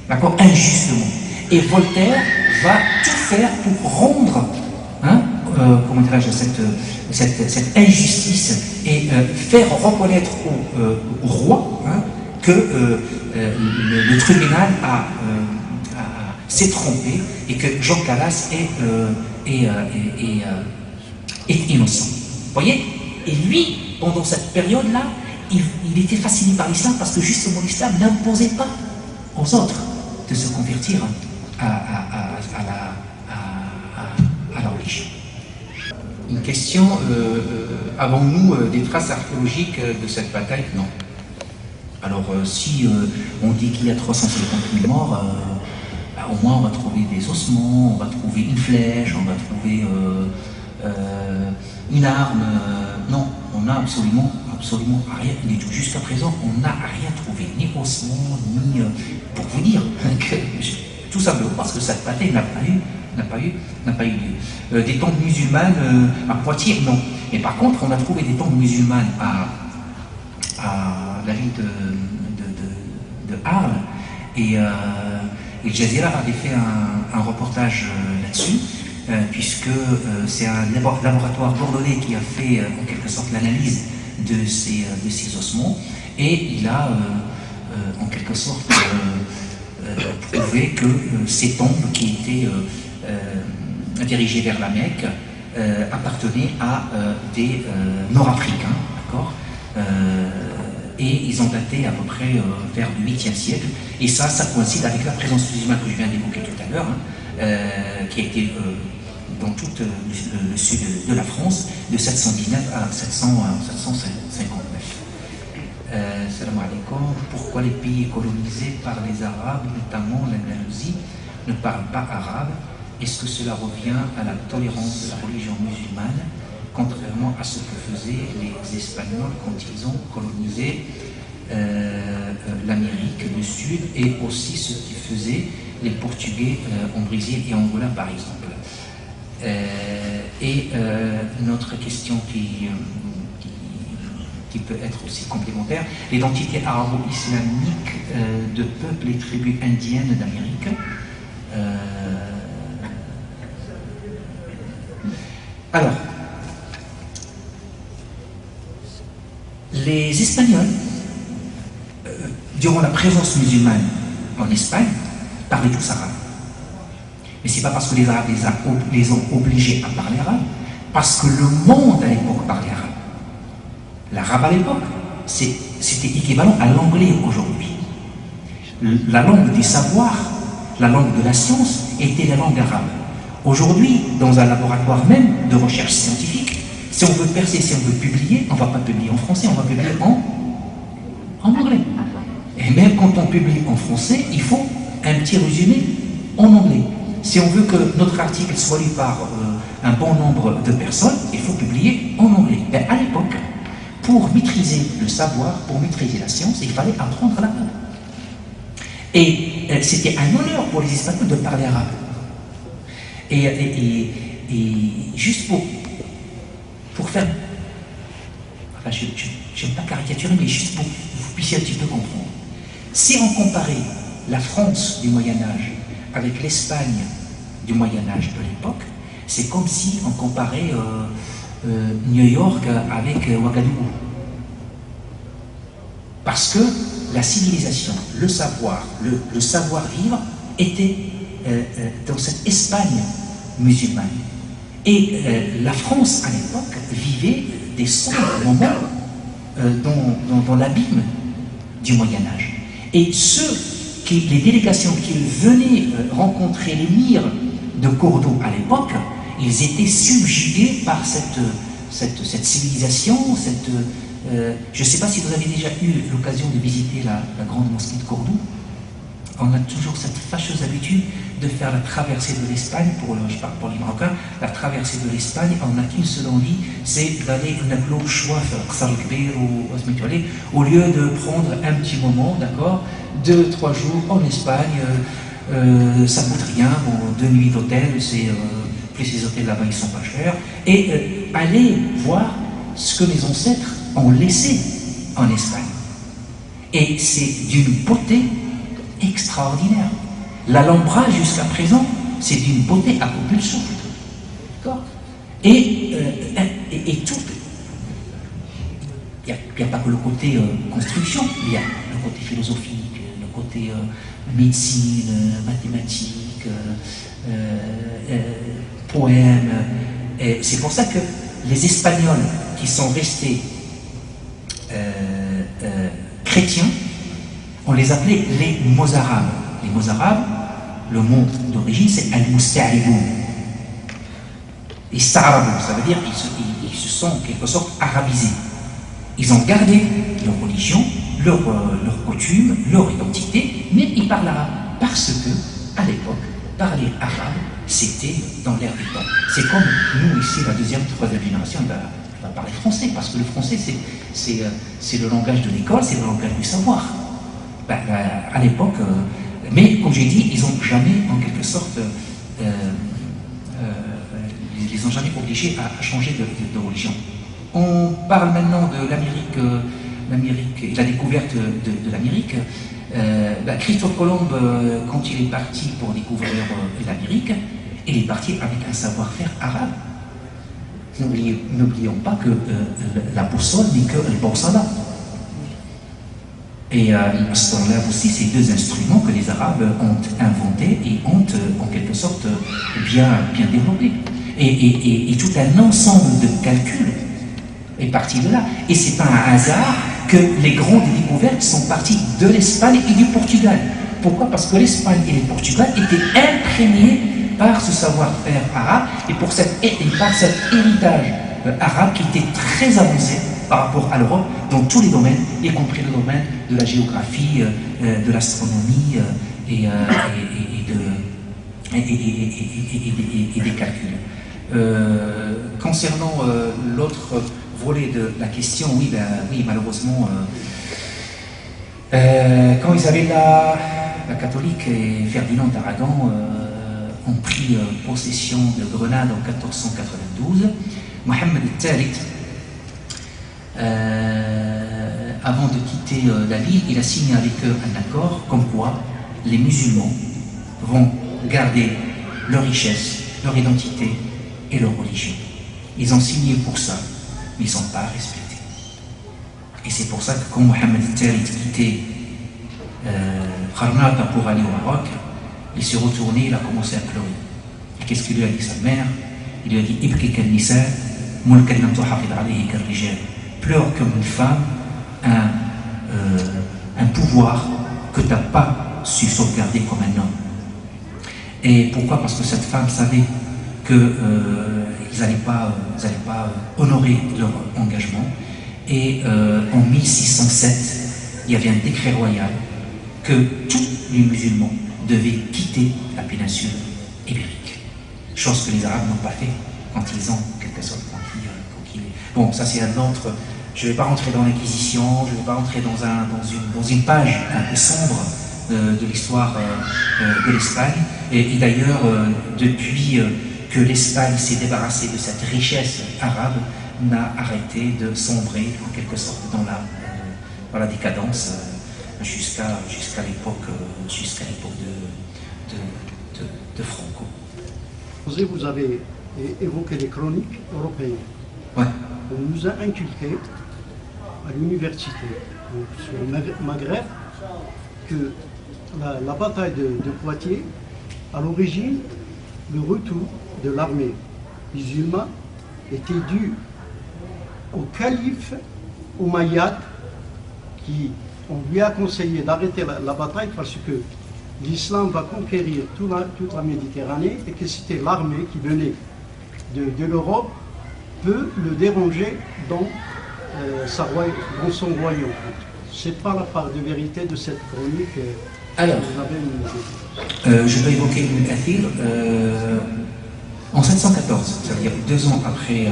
d'accord, injustement. Et Voltaire va tout faire pour rendre, comment dirais-je, cette injustice et faire reconnaître au roi que le tribunal s'est trompé et que Jean Calas est innocent. Vous voyez? Et lui, pendant cette période-là, il était fasciné par l'islam parce que justement l'islam n'imposait pas aux autres de se convertir à la religion. Une question, avons-nous des traces archéologiques de cette bataille? Non. Alors si on dit qu'il y a 350 000 morts, au moins on va trouver des ossements, on va trouver une flèche, on va trouver une arme. Non, on n'a absolument rien du tout. Jusqu'à présent, on n'a rien trouvé, ni ossements, ni... pour vous dire que, tout simplement parce que cette bataille n'a pas eu lieu. Des tombes musulmanes à Poitiers, non. Mais par contre, on a trouvé des tombes musulmanes à la ville de Arles, et Al Jazeera avait fait un reportage là-dessus, puisque c'est un laboratoire bordelais qui a fait en quelque sorte l'analyse de ces ossements, et il a en quelque sorte prouvé que ces tombes qui étaient dirigées vers la Mecque appartenaient à des Nord-Africains, d'accord, et ils ont daté à peu près vers le 8e siècle, et ça coïncide avec la présence musulmane que je viens d'évoquer tout à l'heure, qui a été dans tout le sud de la France, de 719 à 759. Salam alaikum. Pourquoi les pays colonisés par les Arabes, notamment l'Andalousie, ne parlent pas arabe? Est-ce que cela revient à la tolérance de la religion musulmane, contrairement à ce que faisaient les Espagnols quand ils ont colonisé l'Amérique du Sud, et aussi ce que faisaient les Portugais en Brésil et Angola par exemple? Une autre question qui peut être aussi complémentaire, l'identité arabo-islamique de peuples et tribus indiennes d'Amérique. Alors, les Espagnols, durant la présence musulmane en Espagne, parlaient tous arabe. Mais c'est pas parce que les Arabes les ont obligés à parler arabe, parce que le monde à l'époque parlait arabe. L'arabe à l'époque, c'était équivalent à l'anglais aujourd'hui. La langue des savoirs, la langue de la science était la langue arabe. Aujourd'hui, dans un laboratoire même de recherche scientifique, si on veut percer, si on veut publier, on ne va pas publier en français, on va publier en anglais. Et même quand on publie en français, il faut un petit résumé en anglais. Si on veut que notre article soit lu par un bon nombre de personnes, il faut publier en anglais. Mais à l'époque, pour maîtriser le savoir, pour maîtriser la science, il fallait apprendre l'arabe. Et c'était un honneur pour les Espagnols de parler arabe. Et juste pour faire... Enfin, je n'aime pas caricaturer, mais juste pour que vous puissiez un petit peu comprendre. Si on comparait la France du Moyen-Âge avec l'Espagne du Moyen-Âge de l'époque, c'est comme si on comparait New York avec Ouagadougou. Parce que la civilisation, le savoir, le savoir-vivre était dans cette Espagne musulmane. Et la France, à l'époque, vivait des sombres moments dans l'abîme du Moyen-Âge. Et les délégations qui venaient rencontrer l'émir de Cordoue à l'époque, ils étaient subjugués par cette civilisation, je ne sais pas si vous avez déjà eu l'occasion de visiter la grande mosquée de Cordoue. On a toujours cette fâcheuse habitude de faire la traversée de l'Espagne, je parle pour les Marocains, la traversée de l'Espagne, on n'a qu'une seule envie, c'est d'aller au lieu de prendre un petit moment, d'accord, 2-3 jours en Espagne, ça ne coûte rien, bon, 2 nuits d'hôtel, plus les hôtels là-bas ils sont pas chers, et aller voir ce que les ancêtres ont laissé en Espagne. Et c'est d'une beauté extraordinaire. L'Alhambra jusqu'à présent, c'est d'une beauté à couper le souffle. D'accord ? Et tout. Il n'y a pas que le côté construction, il y a le côté philosophique, le côté médecine, mathématiques, poèmes. C'est pour ça que les Espagnols qui sont restés chrétiens, on les appelait les Mozarabes. Les Mozarabes, le mot d'origine c'est Al-Musta'riboun. Ista'rabou, ça veut dire qu'ils se sont en quelque sorte arabisés. Ils ont gardé leur religion, leur coutume, leur identité, mais ils parlent arabe. Parce que, à l'époque, parler arabe, c'était dans l'air du temps. C'est comme nous ici, la deuxième, troisième génération, on va parler français, parce que le français c'est le langage de l'école, c'est le langage du savoir. À l'époque, mais comme j'ai dit, ils n'ont jamais, en quelque sorte, ils les ont jamais obligés à changer de religion. On parle maintenant de l'Amérique et la découverte de l'Amérique. Christophe Colomb, quand il est parti pour découvrir l'Amérique, il est parti avec un savoir-faire arabe. N'oublions pas que la boussole n'est que le borsala. Et l'astronaute aussi, c'est deux instruments que les Arabes ont inventés et ont en quelque sorte bien développés. Et tout un ensemble de calculs est parti de là. Et c'est pas un hasard que les grandes découvertes sont parties de l'Espagne et du Portugal. Pourquoi ? Parce que l'Espagne et le Portugal étaient imprégnés par ce savoir-faire arabe et par cet héritage arabe qui était très avancé par rapport à l'Europe dans tous les domaines, y compris le domaine de la géographie, de l'astronomie et des calculs. Concernant l'autre volet de la question, oui, malheureusement, quand Isabella la catholique et Ferdinand d'Aragon ont pris possession de Grenade en 1492, Mohammed III, avant de quitter la ville, il a signé avec eux un accord comme quoi les musulmans vont garder leur richesse, leur identité et leur religion. Ils ont signé pour ça, mais ils ne sont pas respectés. Et c'est pour ça que quand Mohammed III quittait Kharnata pour aller au Maroc. Il s'est retourné, il a commencé à pleurer. Et qu'est-ce qu'il lui a dit sa mère? Il lui a dit Ibki kal nisa, mulkan lam tuhafid alayhi kal rijal. Pleure comme une femme, un pouvoir que tu n'as pas su sauvegarder comme un homme. Et pourquoi? Parce que cette femme savait qu'ils n'allaient pas honorer leur engagement. Et en 1607, il y avait un décret royal que tous les musulmans devaient quitter la péninsule ibérique. Chose que les Arabes n'ont pas fait quand ils ont, en quelque sorte, conquis. Bon, ça c'est un autre. Je ne vais pas rentrer dans l'inquisition, je ne vais pas rentrer dans une page un peu sombre de l'histoire de l'Espagne. Et d'ailleurs, depuis que l'Espagne s'est débarrassée de cette richesse arabe, n'a arrêté de sombrer en quelque sorte dans la décadence jusqu'à l'époque de Franco. Vous avez évoqué les chroniques européennes. Ouais. On nous a inculqué à l'université sur le Maghreb que la bataille de Poitiers, à l'origine, le retour de l'armée musulmane était dû au calife Omeyyade qui on lui a conseillé d'arrêter la bataille parce que l'islam va conquérir toute la Méditerranée et que c'était l'armée qui venait de l'Europe peut le déranger dans son royaume. C'est pas la part de vérité de cette chronique. Alors, je dois évoquer Ibn Kathir en 714, c'est-à-dire 2 ans après,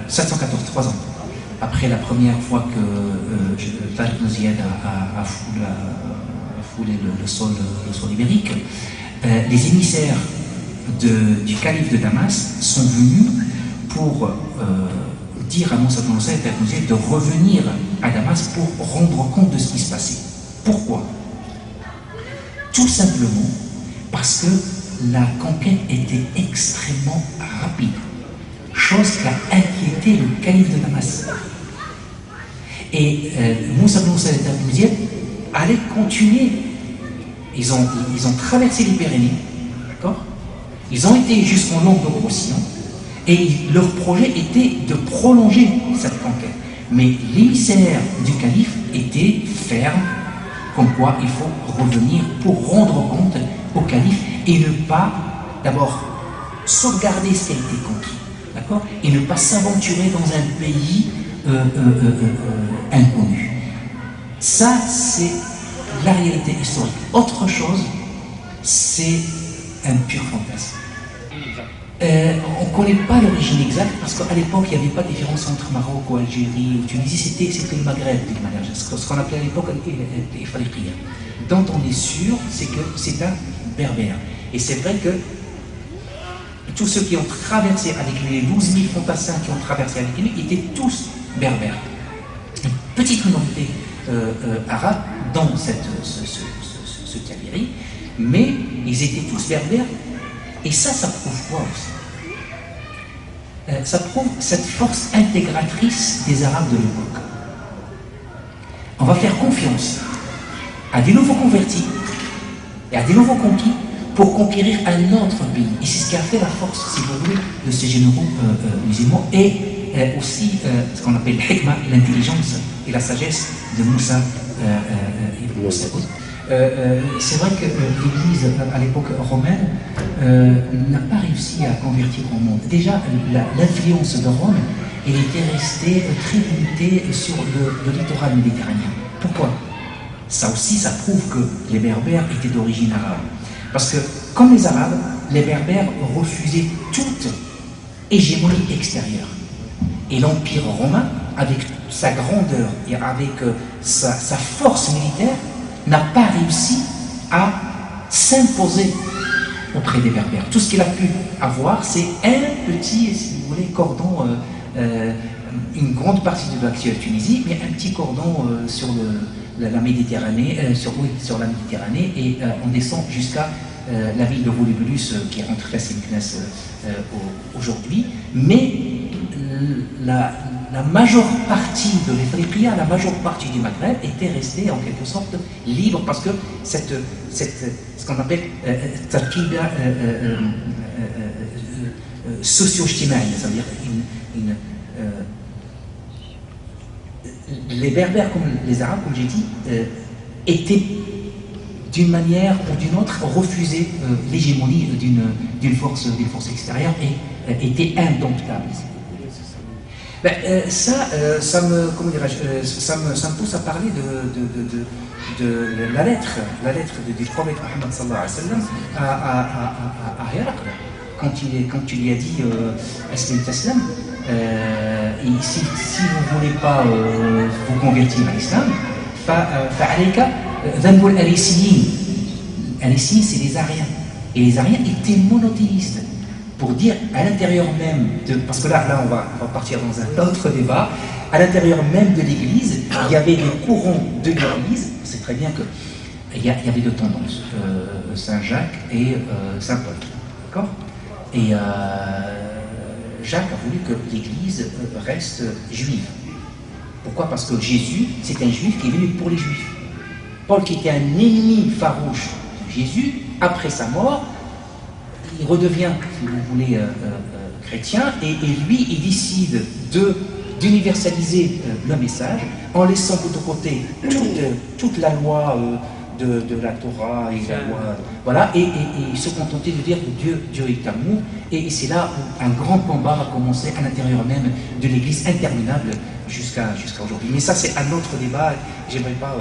714, 3 ans après la première fois que Tariq ibn Ziyad a foulé le sol ibérique. Les émissaires du calife de Damas sont venus pour dire à Moussa ibn Ziyad de revenir à Damas pour rendre compte de ce qui se passait. Pourquoi? Tout simplement parce que la conquête était extrêmement rapide, chose qui a inquiété le calife de Damas. Et Moussa ibn Ziyad allait continuer. Ils ont traversé les Pyrénées, d'accord? Ils ont été jusqu'en Languedoc-Roussillon, et leur projet était de prolonger cette conquête. Mais l'émissaire du calife était ferme, comme quoi il faut revenir pour rendre compte au calife et ne pas d'abord sauvegarder ce qui a été conquis, d'accord, et ne pas s'aventurer dans un pays inconnu. Ça, c'est la réalité historique. Autre chose, c'est un pur fantasme. On ne connaît pas l'origine exacte parce qu'à l'époque, il n'y avait pas de différence entre Maroc ou Algérie ou Tunisie, c'était le Maghreb, de manière générale, ce qu'on appelait à l'époque les Ifriqiya. Dont on est sûr, c'est que c'est un berbère. Et c'est vrai que tous ceux qui ont traversé, avec les 12 000 fantassins qui ont traversé avec lui, étaient tous berbères. Une petite minorité arabe dans ce Kabylie, mais ils étaient tous berbères. Et ça prouve quoi aussi? Ça prouve cette force intégratrice des Arabes de l'époque. On va faire confiance à des nouveaux convertis et à des nouveaux conquis pour conquérir un autre pays. Et c'est ce qui a fait la force, si vous voulez, de ces généraux musulmans et aussi ce qu'on appelle l'hikma, l'intelligence et la sagesse de Moussa ibn Saoud. C'est vrai que l'Église, à l'époque romaine, n'a pas réussi à convertir au monde. Déjà, l'influence de Rome, elle était restée très limitée sur le littoral méditerranéen. Pourquoi? Ça aussi, ça prouve que les Berbères étaient d'origine arabe. Parce que, comme les Arabes, les Berbères refusaient toute hégémonie extérieure. Et l'Empire romain, avec sa grandeur et avec sa force militaire, n'a pas réussi à s'imposer auprès des Berbères. Tout ce qu'il a pu avoir, c'est un petit, si vous voulez, cordon, une grande partie de l'actuelle Tunisie, mais un petit cordon sur la Méditerranée, sur la Méditerranée, et on descend jusqu'à la ville de Volubulus, qui rentre à Saint-Ignace aujourd'hui. Mais la majeure partie de l'Ifriqiya, la majeure partie du Maghreb était restée en quelque sorte libre parce que ce qu'on appelle tarkiba socio-ijtimaï, c'est-à-dire les Berbères comme les Arabes, comme j'ai dit, étaient d'une manière ou d'une autre refusé l'hégémonie d'une force extérieure et était indomptable. Ben, ça me pousse à parler de la lettre du prophète Mohammed sallallahu alayhi wa sallam à Héracle, quand il lui a dit Aslim Taslam, si vous ne voulez pas vous convertir à l'islam, fa'alayka dhanbul arisiyin. Arisiyin, c'est les Ariens. Et les Ariens étaient monothéistes. Pour dire à l'intérieur même parce que là on va partir dans un autre débat, à l'intérieur même de l'Église, il y avait des courants de l'Église, c'est très bien qu'il y avait deux tendances, Saint Jacques et Saint Paul, d'accord? Et Jacques a voulu que l'Église reste juive. Pourquoi? Parce que Jésus, c'est un juif qui est venu pour les juifs. Paul, qui était un ennemi farouche de Jésus, après sa mort, il redevient, si vous voulez, chrétien, et lui, il décide d'universaliser le message en laissant de côté toute la loi de la Torah et la loi, voilà, et se contenter de dire que Dieu est amour, et c'est là où un grand combat va commencer à l'intérieur même de l'Église interminable jusqu'à aujourd'hui. Mais ça, c'est un autre débat, j'aimerais pas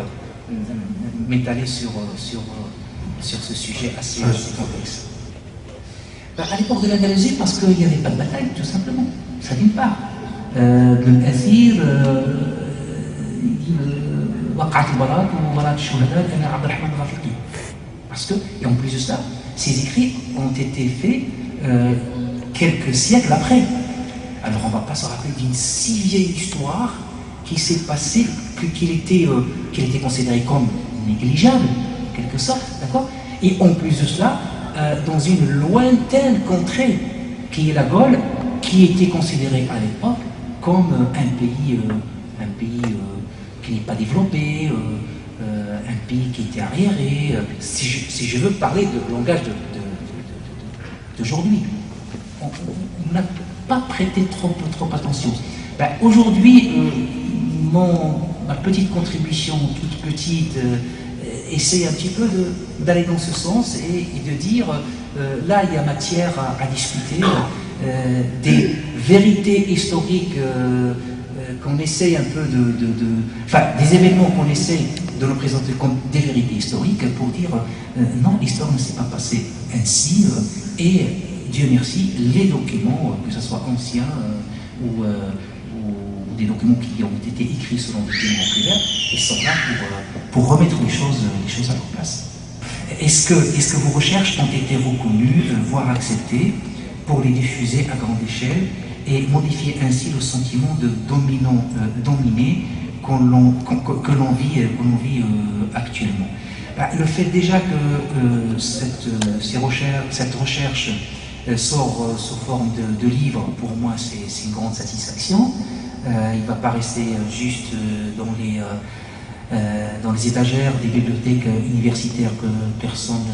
m'étaler sur ce sujet assez complexe. À l'époque de l'Andalousie, parce qu'il n'y avait pas de bataille, tout simplement. Ça d'une part. Ibn Athir dit parce que, et en plus de ça, ces écrits ont été faits quelques siècles après. Alors on ne va pas se rappeler d'une si vieille histoire qui s'est passée, qu'il était considéré comme négligeable, en quelque sorte, d'accord? Et en plus de cela, dans une lointaine contrée qui est la Gaule, qui était considérée à l'époque comme un pays qui n'est pas développé, un pays qui était arriéré, si je veux parler de langage d'aujourd'hui. On n'a pas prêté trop attention. Ben, aujourd'hui, ma petite contribution, toute petite, essaie un petit peu d'aller dans ce sens et de dire, là il y a matière à discuter, des vérités historiques qu'on essaie un peu enfin, des événements qu'on essaie de nous présenter comme des vérités historiques pour dire, non, l'histoire ne s'est pas passée ainsi, et Dieu merci, les documents, que ce soit anciens ou des documents qui ont été écrits selon des documents primaires, ils sont là pour remettre les choses à leur place. Est-ce que vos recherches ont été reconnues, voire acceptées, pour les diffuser à grande échelle et modifier ainsi le sentiment de dominé que l'on vit actuellement? Le fait déjà que cette recherche sort sous forme de livre, pour moi c'est une grande satisfaction. Il ne va pas rester juste dans les étagères des bibliothèques universitaires que personne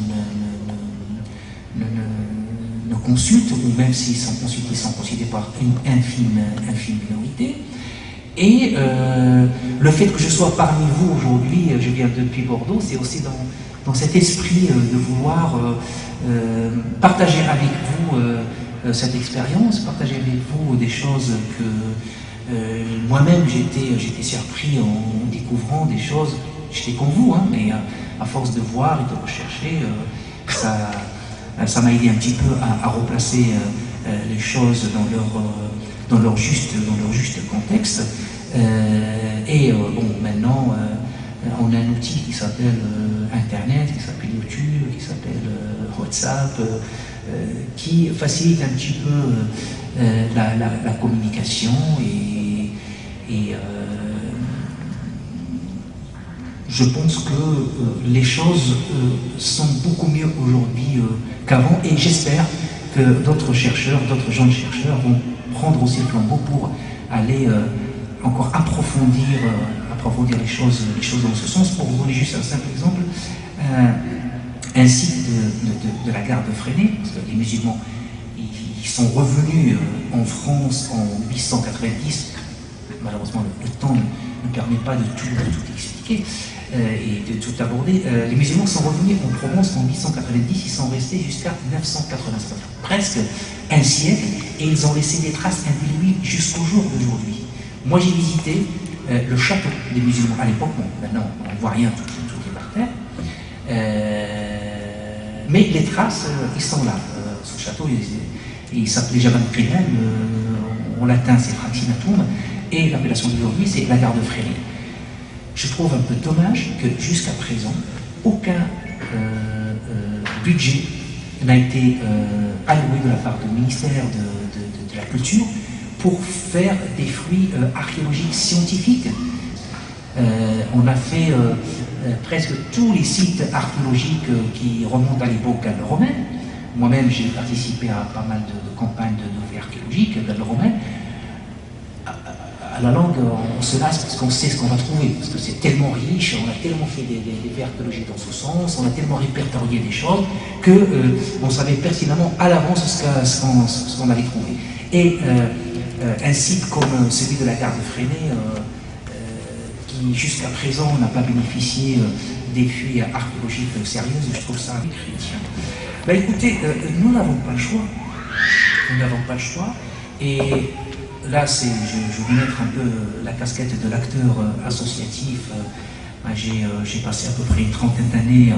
ne consulte, ou même s'ils sont consultés, ils sont considérés par une infime minorité. Et le fait que je sois parmi vous aujourd'hui, je viens depuis Bordeaux, c'est aussi dans cet esprit de vouloir partager avec vous cette expérience, partager avec vous des choses que moi-même j'étais surpris en découvrant des choses. J'étais comme vous, hein, mais à force de voir et de rechercher, ça m'a aidé un petit peu à replacer les choses dans leur juste contexte. Bon, maintenant, on a un outil qui s'appelle Internet, qui s'appelle YouTube, qui s'appelle WhatsApp, qui facilite un petit peu la communication et je pense que les choses sont beaucoup mieux aujourd'hui qu'avant, et j'espère que d'autres jeunes chercheurs vont prendre aussi le flambeau pour aller encore approfondir les choses dans ce sens. Pour vous donner juste un simple exemple, un site de la gare de Fresnay, parce que les musulmans ils sont revenus en France en 890. Malheureusement, le temps ne permet pas de tout expliquer et de tout aborder. Les musulmans sont revenus en Provence en 890, ils sont restés jusqu'à 989, presque un siècle, et ils ont laissé des traces indélébiles jusqu'au jour d'aujourd'hui. Moi, j'ai visité le château des musulmans à l'époque. Bon, maintenant, on ne voit rien, tout est par terre. Mais les traces, ils sont là. Ce château, il s'appelait Jabal Qilal, en latin c'est Fraxinatum, et l'appellation d'aujourd'hui c'est la gare de Fresnay. Je trouve un peu dommage que jusqu'à présent, aucun budget n'a été alloué de la part du ministère de la Culture pour faire des fruits archéologiques scientifiques. On a fait presque tous les sites archéologiques qui remontent à l'époque gallo-romaine. Moi-même, j'ai participé à pas mal de campagnes de faits archéologiques gallo-romaines. À la langue, on se lasse parce qu'on sait ce qu'on va trouver, parce que c'est tellement riche, on a tellement fait des faits archéologiques dans ce sens, on a tellement répertorié des choses qu'on savait pertinemment à l'avance ce qu'on allait trouver. Et un site comme celui de la gare de Fresnay, qui jusqu'à présent n'a pas bénéficié des fouilles archéologiques sérieuses, je trouve ça chrétien. Ben écoutez, nous n'avons pas le choix. Nous n'avons pas le choix. Et là, je vais mettre un peu la casquette de l'acteur associatif. J'ai passé à peu près une trentaine d'années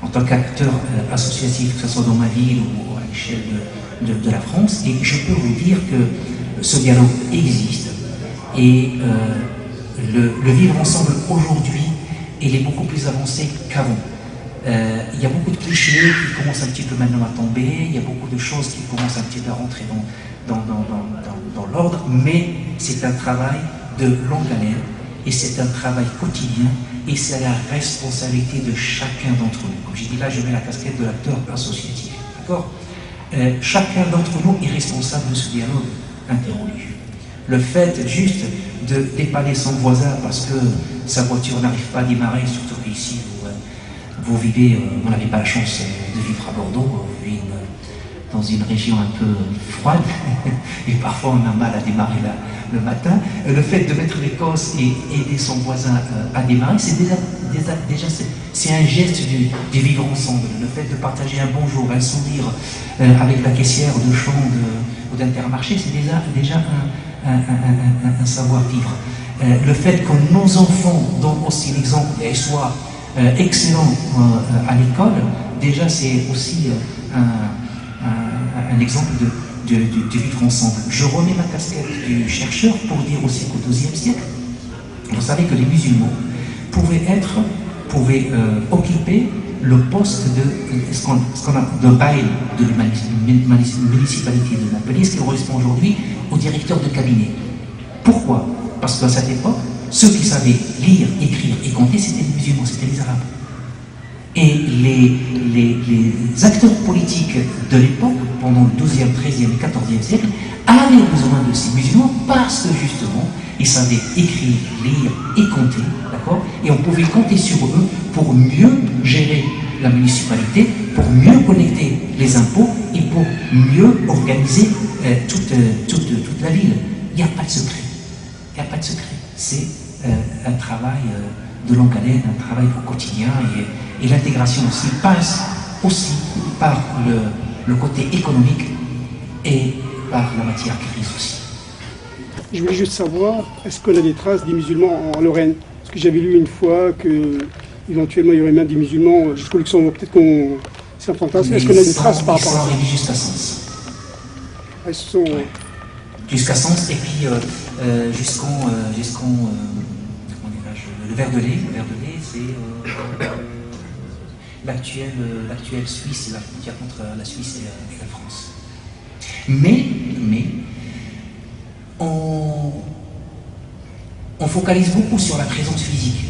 en tant qu'acteur associatif, que ce soit dans ma ville ou à l'échelle de la France. Et je peux vous dire que ce dialogue existe. Et le vivre ensemble aujourd'hui, il est beaucoup plus avancé qu'avant. Il y a beaucoup de clichés qui commencent un petit peu maintenant à tomber, il y a beaucoup de choses qui commencent un petit peu à rentrer dans l'ordre, mais c'est un travail de longue haleine et c'est un travail quotidien et c'est la responsabilité de chacun d'entre nous. Comme j'ai dit là, je mets la casquette de l'acteur associatif. D'accord ? Chacun d'entre nous est responsable de ce dialogue interreligieux. Le fait juste de dépanner son voisin parce que sa voiture n'arrive pas à démarrer, surtout qu'ici vous vivez, vous n'avez pas la chance de vivre à Bordeaux, vous vivez dans une région un peu froide, et parfois on a mal à démarrer le matin. Le fait de mettre les causes et aider son voisin à démarrer, c'est déjà c'est un geste du vivre ensemble. Le fait de partager un bonjour, un sourire avec la caissière de champ ou d'Intermarché, c'est déjà un savoir-vivre. Le fait que nos enfants donnent aussi l'exemple et soient excellents à l'école, déjà c'est aussi un exemple de vivre ensemble. Je remets ma casquette du chercheur pour dire aussi qu'au XIIe siècle, vous savez que les musulmans pouvaient occuper le poste de ce qu'on a de bail de la municipalité de Montpellier, ce qui correspond aujourd'hui au directeur de cabinet. Pourquoi? Parce qu'à cette époque, ceux qui savaient lire, écrire et compter, c'était les musulmans, c'était les arabes. Et les acteurs politiques de l'époque, pendant le XIIe, XIIIe et XIVe siècle, avaient besoin de ces musulmans parce que justement, ils savaient écrire, lire et compter, d'accord? Et on pouvait compter sur eux pour mieux gérer la municipalité, pour mieux collecter les impôts et pour mieux organiser toute la ville. Il n'y a pas de secret. Il n'y a pas de secret. C'est un travail de longue haleine, un travail au quotidien et l'intégration aussi passe aussi par le côté économique et par la matière grise aussi. Je voulais juste savoir, est-ce qu'on a des traces des musulmans en Lorraine? Parce que j'avais lu une fois que éventuellement il y aurait même des musulmans jusqu'au Luxembourg. Peut-être qu'on c'est un fantasme. Est-ce qu'on a des traces par rapport à ça? Jusqu'à Sens. Elles sont... Jusqu'à Sens et puis jusqu'en le Verdelais. Le Verdelais, c'est l'actuelle Suisse, c'est la frontière entre la Suisse et la France. Mais on focalise beaucoup sur la présence physique,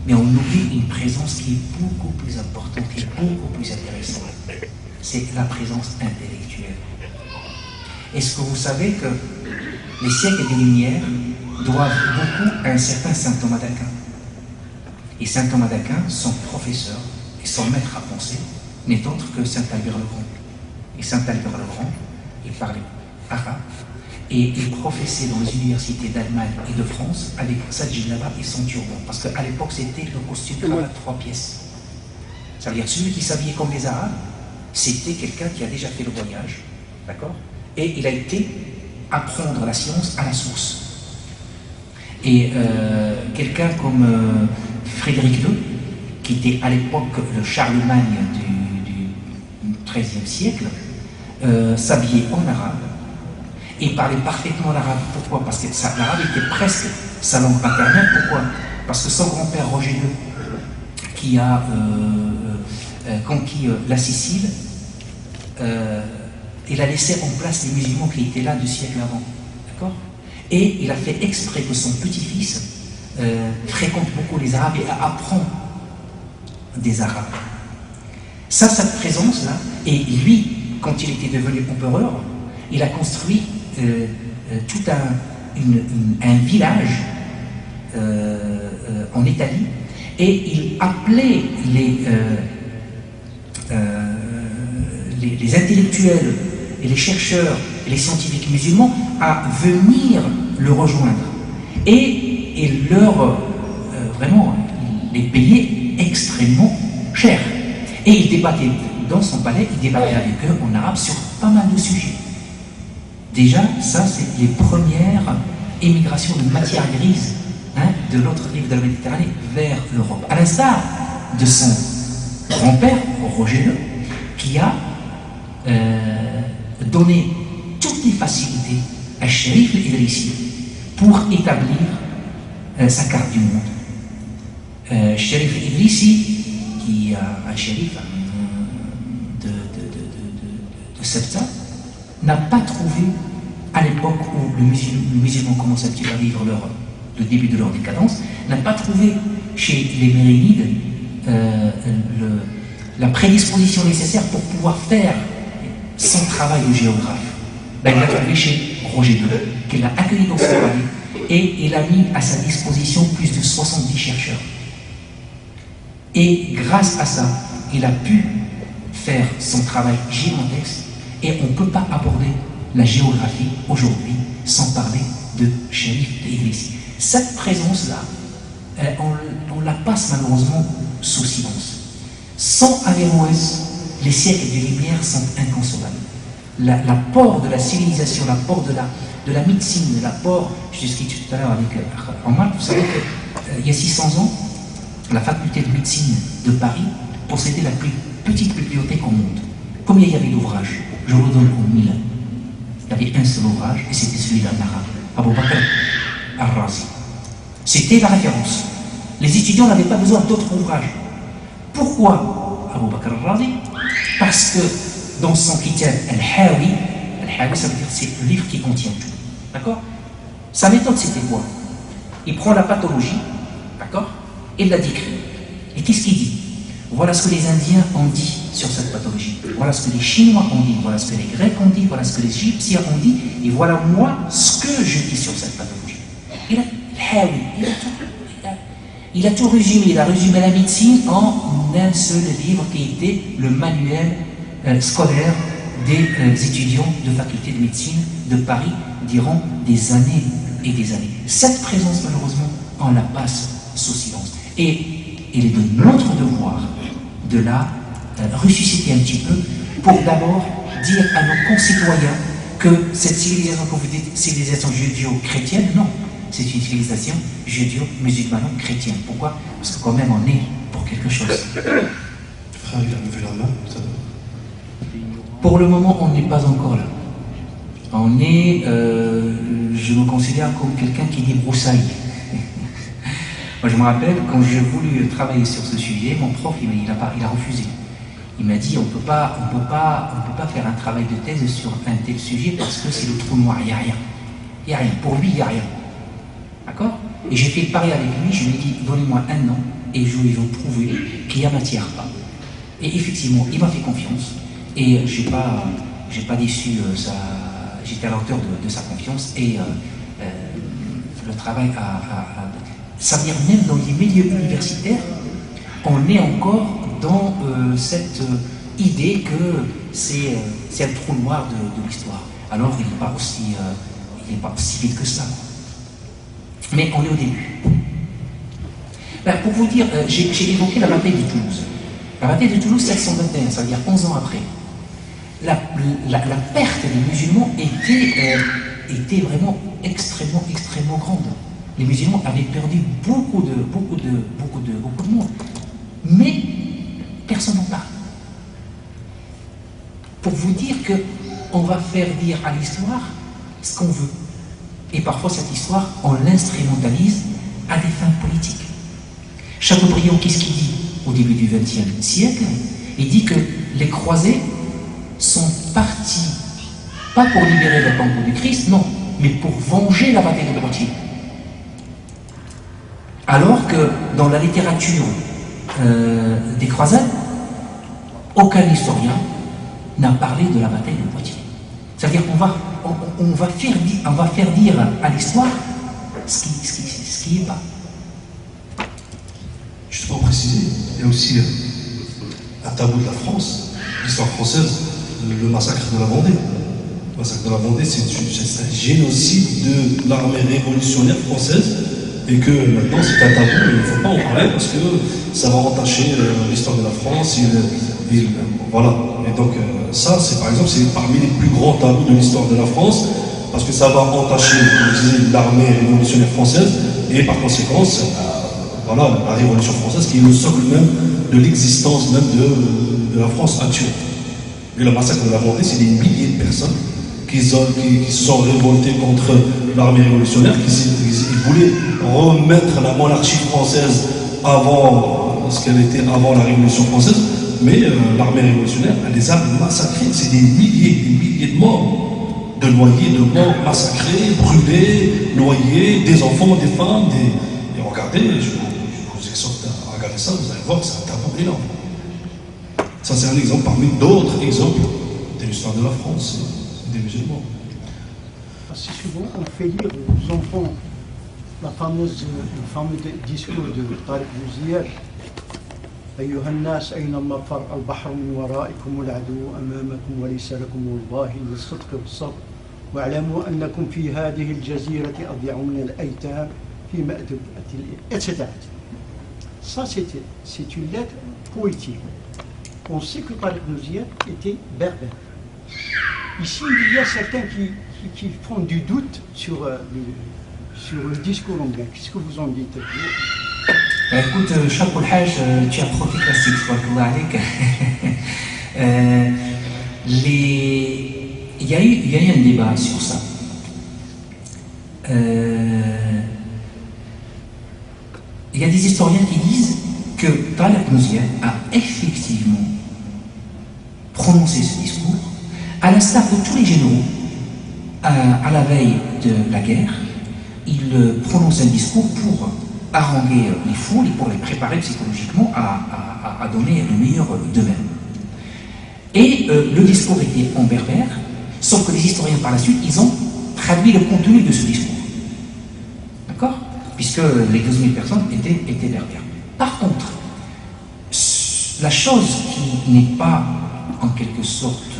mais on oublie une présence qui est beaucoup plus importante et beaucoup plus intéressante. C'est la présence intellectuelle. Est-ce que vous savez que les siècles des Lumières doivent beaucoup à un certain saint Thomas d'Aquin. Et saint Thomas d'Aquin, son professeur et son maître à penser, n'est autre que saint Albert le Grand. Et saint Albert le Grand, il parlait arabe, et il professait dans les universités d'Allemagne et de France avec sa djellaba et son turban. Parce qu'à l'époque, c'était le costume cravate 3 pièces. Ça veut dire celui qui s'habillait comme les Arabes, c'était quelqu'un qui a déjà fait le voyage, d'accord? Et il a été apprendre la science à la source. Et quelqu'un comme Frédéric II, qui était à l'époque le Charlemagne du XIIIe siècle, s'habillait en arabe et parlait parfaitement l'arabe. Pourquoi? Parce que l'arabe était presque sa langue maternelle. Pourquoi? Parce que son grand-père Roger II, qui a conquis la Sicile, il a laissé en place les musulmans qui étaient là 2 siècles avant. D'accord? Et il a fait exprès que son petit-fils fréquente beaucoup les Arabes et apprend des Arabes. Ça, cette présence-là, et lui, quand il était devenu empereur, il a construit tout un village en Italie, et il appelait les intellectuels et les chercheurs et les scientifiques musulmans à venir le rejoindre. Et il leur, vraiment, il les payait extrêmement cher. Et il débattait dans son palais, il débattait avec eux en arabe sur pas mal de sujets. Déjà, ça, c'est les premières émigrations de matière grise, hein, de l'autre rive de la Méditerranée vers l'Europe. À l'instar de son grand-père, Roger II, qui a donné toutes les facilités à Sharif el-Idrissi pour établir sa carte du monde. Sharif el-Idrissi, qui a un shérif de Septa, n'a pas trouvé, à l'époque où les musulmans commencent un petit peu à vivre le début de leur décadence, n'a pas trouvé chez les Mérinides la prédisposition nécessaire pour pouvoir faire son travail de géographe. Ben, il l'a trouvé chez Roger II, qu'il a accueilli dans son palais, et il a mis à sa disposition plus de 70 chercheurs. Et grâce à ça, il a pu faire son travail gigantesque, et on ne peut pas aborder la géographie aujourd'hui sans parler de Sharif el-Idrissi. Cette présence-là, on la passe malheureusement sous silence. Sans Averroès, les siècles des Lumières sont inconcevables. L'apport de la civilisation, l'apport de la médecine, l'apport, je discutais tout à l'heure avec Omar, vous savez qu'il y a 600 ans, la faculté de médecine de Paris possédait la plus petite bibliothèque au monde. Combien il y avait d'ouvrages? Je vous le donne en 1000. Il y avait un seul ouvrage, et c'était celui d'un arabe, Abu Bakr al-Razi. C'était la référence. Les étudiants n'avaient pas besoin d'autres ouvrages. Pourquoi Abu Bakr al-Razi? Parce que dans son kitab Al-Hawi, Al-Hawi, ça veut dire c'est le livre qui contient tout. D'accord? Sa méthode, c'était quoi? Il prend la pathologie, d'accord? Et il la décrit. Et qu'est-ce qu'il dit? Voilà ce que les Indiens ont dit sur cette pathologie. Voilà ce que les Chinois ont dit. Voilà ce que les Grecs ont dit. Voilà ce que les Égyptiens ont dit. Et voilà moi ce que je dis sur cette pathologie. Il a tout résumé. Il a résumé la médecine en un seul livre qui était le manuel scolaire des étudiants de faculté de médecine de Paris durant des années et des années. Cette présence, malheureusement, on la passe sous silence. Et il est de notre devoir de la ressusciter un petit peu pour d'abord dire à nos concitoyens que cette civilisation, comme vous dites, civilisation judéo-chrétienne, non, c'est une civilisation judéo-musulmano-chrétienne. Pourquoi? Parce que quand même on est pour quelque chose. Frère, il a levé la main, ça va. Pour le moment, on n'est pas encore là. On est, je me considère comme quelqu'un qui débroussaille. Moi, je me rappelle, quand j'ai voulu travailler sur ce sujet, mon prof, il a refusé. Il m'a dit, on peut pas faire un travail de thèse sur un tel sujet parce que c'est le trou noir, il n'y a rien. Il n'y a rien. Pour lui, il n'y a rien. D'accord? Et j'ai fait le pari avec lui, je lui ai dit, donnez-moi 1 an, et je vais vous prouver qu'il y a matière pas. Et effectivement, il m'a fait confiance. Et j'ai pas déçu j'étais à la hauteur de sa confiance et le travail ça veut dire même dans les milieux universitaires, on est encore dans cette idée que c'est un trou noir de l'histoire. Alors il n'est pas aussi vite que ça. Mais on est au début. Ben, pour vous dire, j'ai évoqué la bataille de Toulouse. La bataille de Toulouse 721, ça veut dire 11 ans après. La perte des musulmans était vraiment extrêmement grande. Les musulmans avaient perdu beaucoup de monde. Mais personne n'en parle. Pour vous dire qu'on va faire dire à l'histoire ce qu'on veut. Et parfois cette histoire, on l'instrumentalise à des fins politiques. Chateaubriand, qu'est-ce qu'il dit au début du XXe siècle? Il dit que les croisés sont partis, pas pour libérer le tombeau du Christ, non, mais pour venger la bataille de Poitiers. Alors que dans la littérature des croisades, aucun historien n'a parlé de la bataille de Poitiers. C'est-à-dire qu'on va faire dire à l'histoire ce qui n'est pas. Juste pour préciser, il y a aussi un tabou de la France, l'histoire française, le massacre de la Vendée. Le massacre de la Vendée, c'est un génocide de l'armée révolutionnaire française, et que maintenant c'est un tabou, il ne faut pas en parler parce que ça va entacher l'histoire de la France. Voilà. Et donc ça, c'est par exemple, c'est parmi les plus grands tabous de l'histoire de la France, parce que ça va entacher, comme je disais, l'armée révolutionnaire française, et par conséquent, voilà, la Révolution française qui est le socle même de l'existence même de la France actuelle. Et le massacre de la Vendée, c'est des milliers de personnes qui se sont révoltées contre l'armée révolutionnaire, qui voulaient remettre la monarchie française avant ce qu'elle était avant la Révolution française, mais l'armée révolutionnaire, elle les a massacrés. C'est des milliers de morts, de noyés, de morts massacrés, brûlés, noyés, des enfants, des femmes, Et regardez, je vous exhorte à regarder ça, vous allez voir que c'est un tabou énorme. Ça, c'est un exemple parmi d'autres exemples de l'histoire de la France, des musulmans. Assez souvent, on fait lire aux enfants le fameux discours de Tariq Bouziyad. أيها الناس أين المفر البحر من ورائكم العدو أمامكم وليس لكم والله للصدق والصبر واعلموا أنكم في هذه الجزيرة أضيع من الأيتام في مأدبة etc. Ça, c'est une lettre poétique. On sait que Tariq Bouziyad était berbère. Ici, il y a certains qui font du doute sur le discours anglais. Qu'est-ce que vous en dites? Écoute, Chapeau Hajj, tu as trop fait classique, il y a eu un débat sur ça. Il y a des historiens qui disent que Tariq Bouziyad a effectivement prononcé ce discours, à l'instar de tous les généraux, à la veille de la guerre. Il prononce un discours pour haranguer les foules et pour les préparer psychologiquement à donner le meilleur d'eux-mêmes. Et le discours était en berbère, sauf que les historiens par la suite, ils ont traduit le contenu de ce discours. D'accord? Puisque les 12 000 personnes étaient berbères. Par contre, la chose qui n'est pas en quelque sorte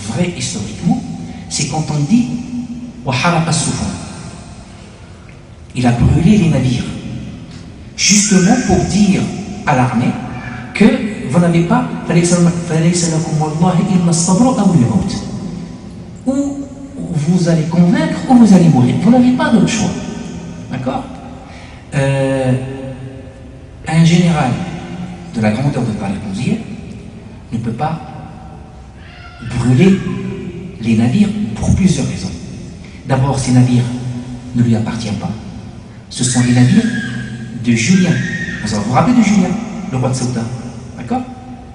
vraie historiquement, c'est quand on dit « Waharaq as-Sufun ». Il a brûlé les navires. Justement pour dire à l'armée que vous n'avez pas ou vous allez convaincre ou vous allez mourir. Vous n'avez pas d'autre choix. D'accord? Un général de la grandeur de Tariq Bouziyad ne peut pas brûler les navires pour plusieurs raisons. D'abord, ces navires ne lui appartiennent pas. Ce sont les navires de Julien. Vous vous rappelez de Julien, le roi de Ceuta? D'accord?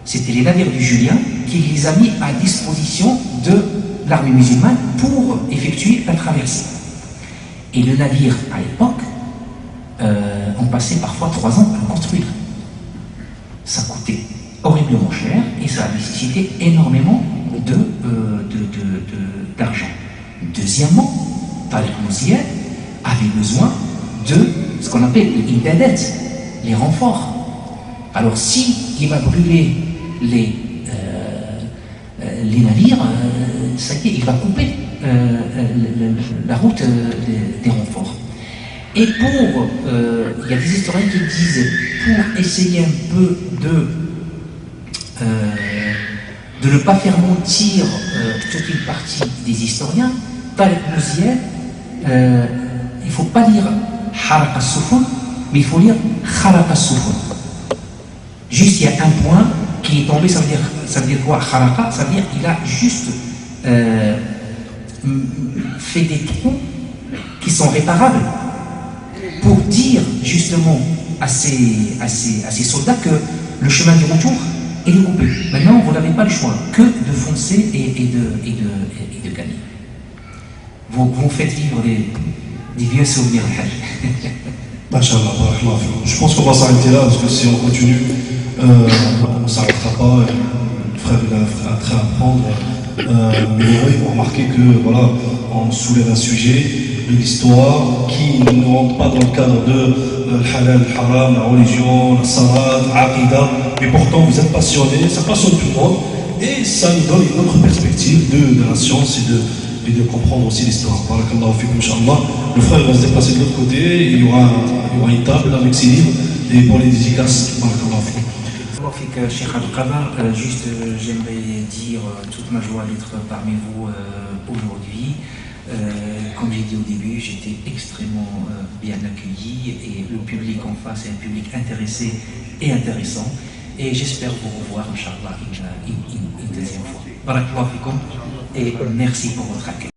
C'était les navires de Julien qui les a mis à disposition de l'armée musulmane pour effectuer la traversée. Et le navire, à l'époque, on passait parfois 3 ans à le construire. Ça coûtait horriblement cher et ça a nécessité énormément d'argent, de deuxièmement, Tariq Mouzier avait besoin de ce qu'on appelle l'imdadat, les renforts. Alors si il va brûler les navires, ça y est, il va couper la route des renforts. Et il y a des historiens qui disent, pour essayer un peu de ne pas faire mentir toute une partie des historiens, Tariq Mouzier, il ne faut pas lire Haraq al-Sufun, mais il faut lire Kharaq al-Sufun. Juste, il y a un point qui est tombé, ça veut dire quoi? Kharaqa, ça veut dire qu'il a juste fait des trous qui sont réparables pour dire justement à ces soldats que le chemin du retour est coupé. Maintenant, vous n'avez pas le choix que de foncer et de gagner. Vous faites vivre des vieux souvenirs de Hajj. Machallah, je pense qu'on va s'arrêter là parce que si on continue, on ne s'arrêtera pas. Le frère il a un trait à prendre. Mais oui, vous remarquez que voilà, on soulève un sujet de l'histoire qui ne rentre pas dans le cadre de halal, le haram, la religion, la salat, l'aqidah. Mais pourtant, vous êtes passionnés, ça passionne tout le monde et ça nous donne une autre perspective de la science et de comprendre aussi l'histoire. Barakallahu fikum, Inch'Allah. Le frère va se déplacer de l'autre côté, il y aura une table avec ses livres et pour les dédicaces. Barakallahu fikum. Cheikh Abdelkader, juste j'aimerais dire toute ma joie d'être parmi vous aujourd'hui. Comme j'ai dit au début, j'étais extrêmement bien accueilli et le public en face est un public intéressé et intéressant. Et j'espère vous revoir, Inch'Allah, une deuxième fois. Barakallahu fikum et merci pour votre accueil.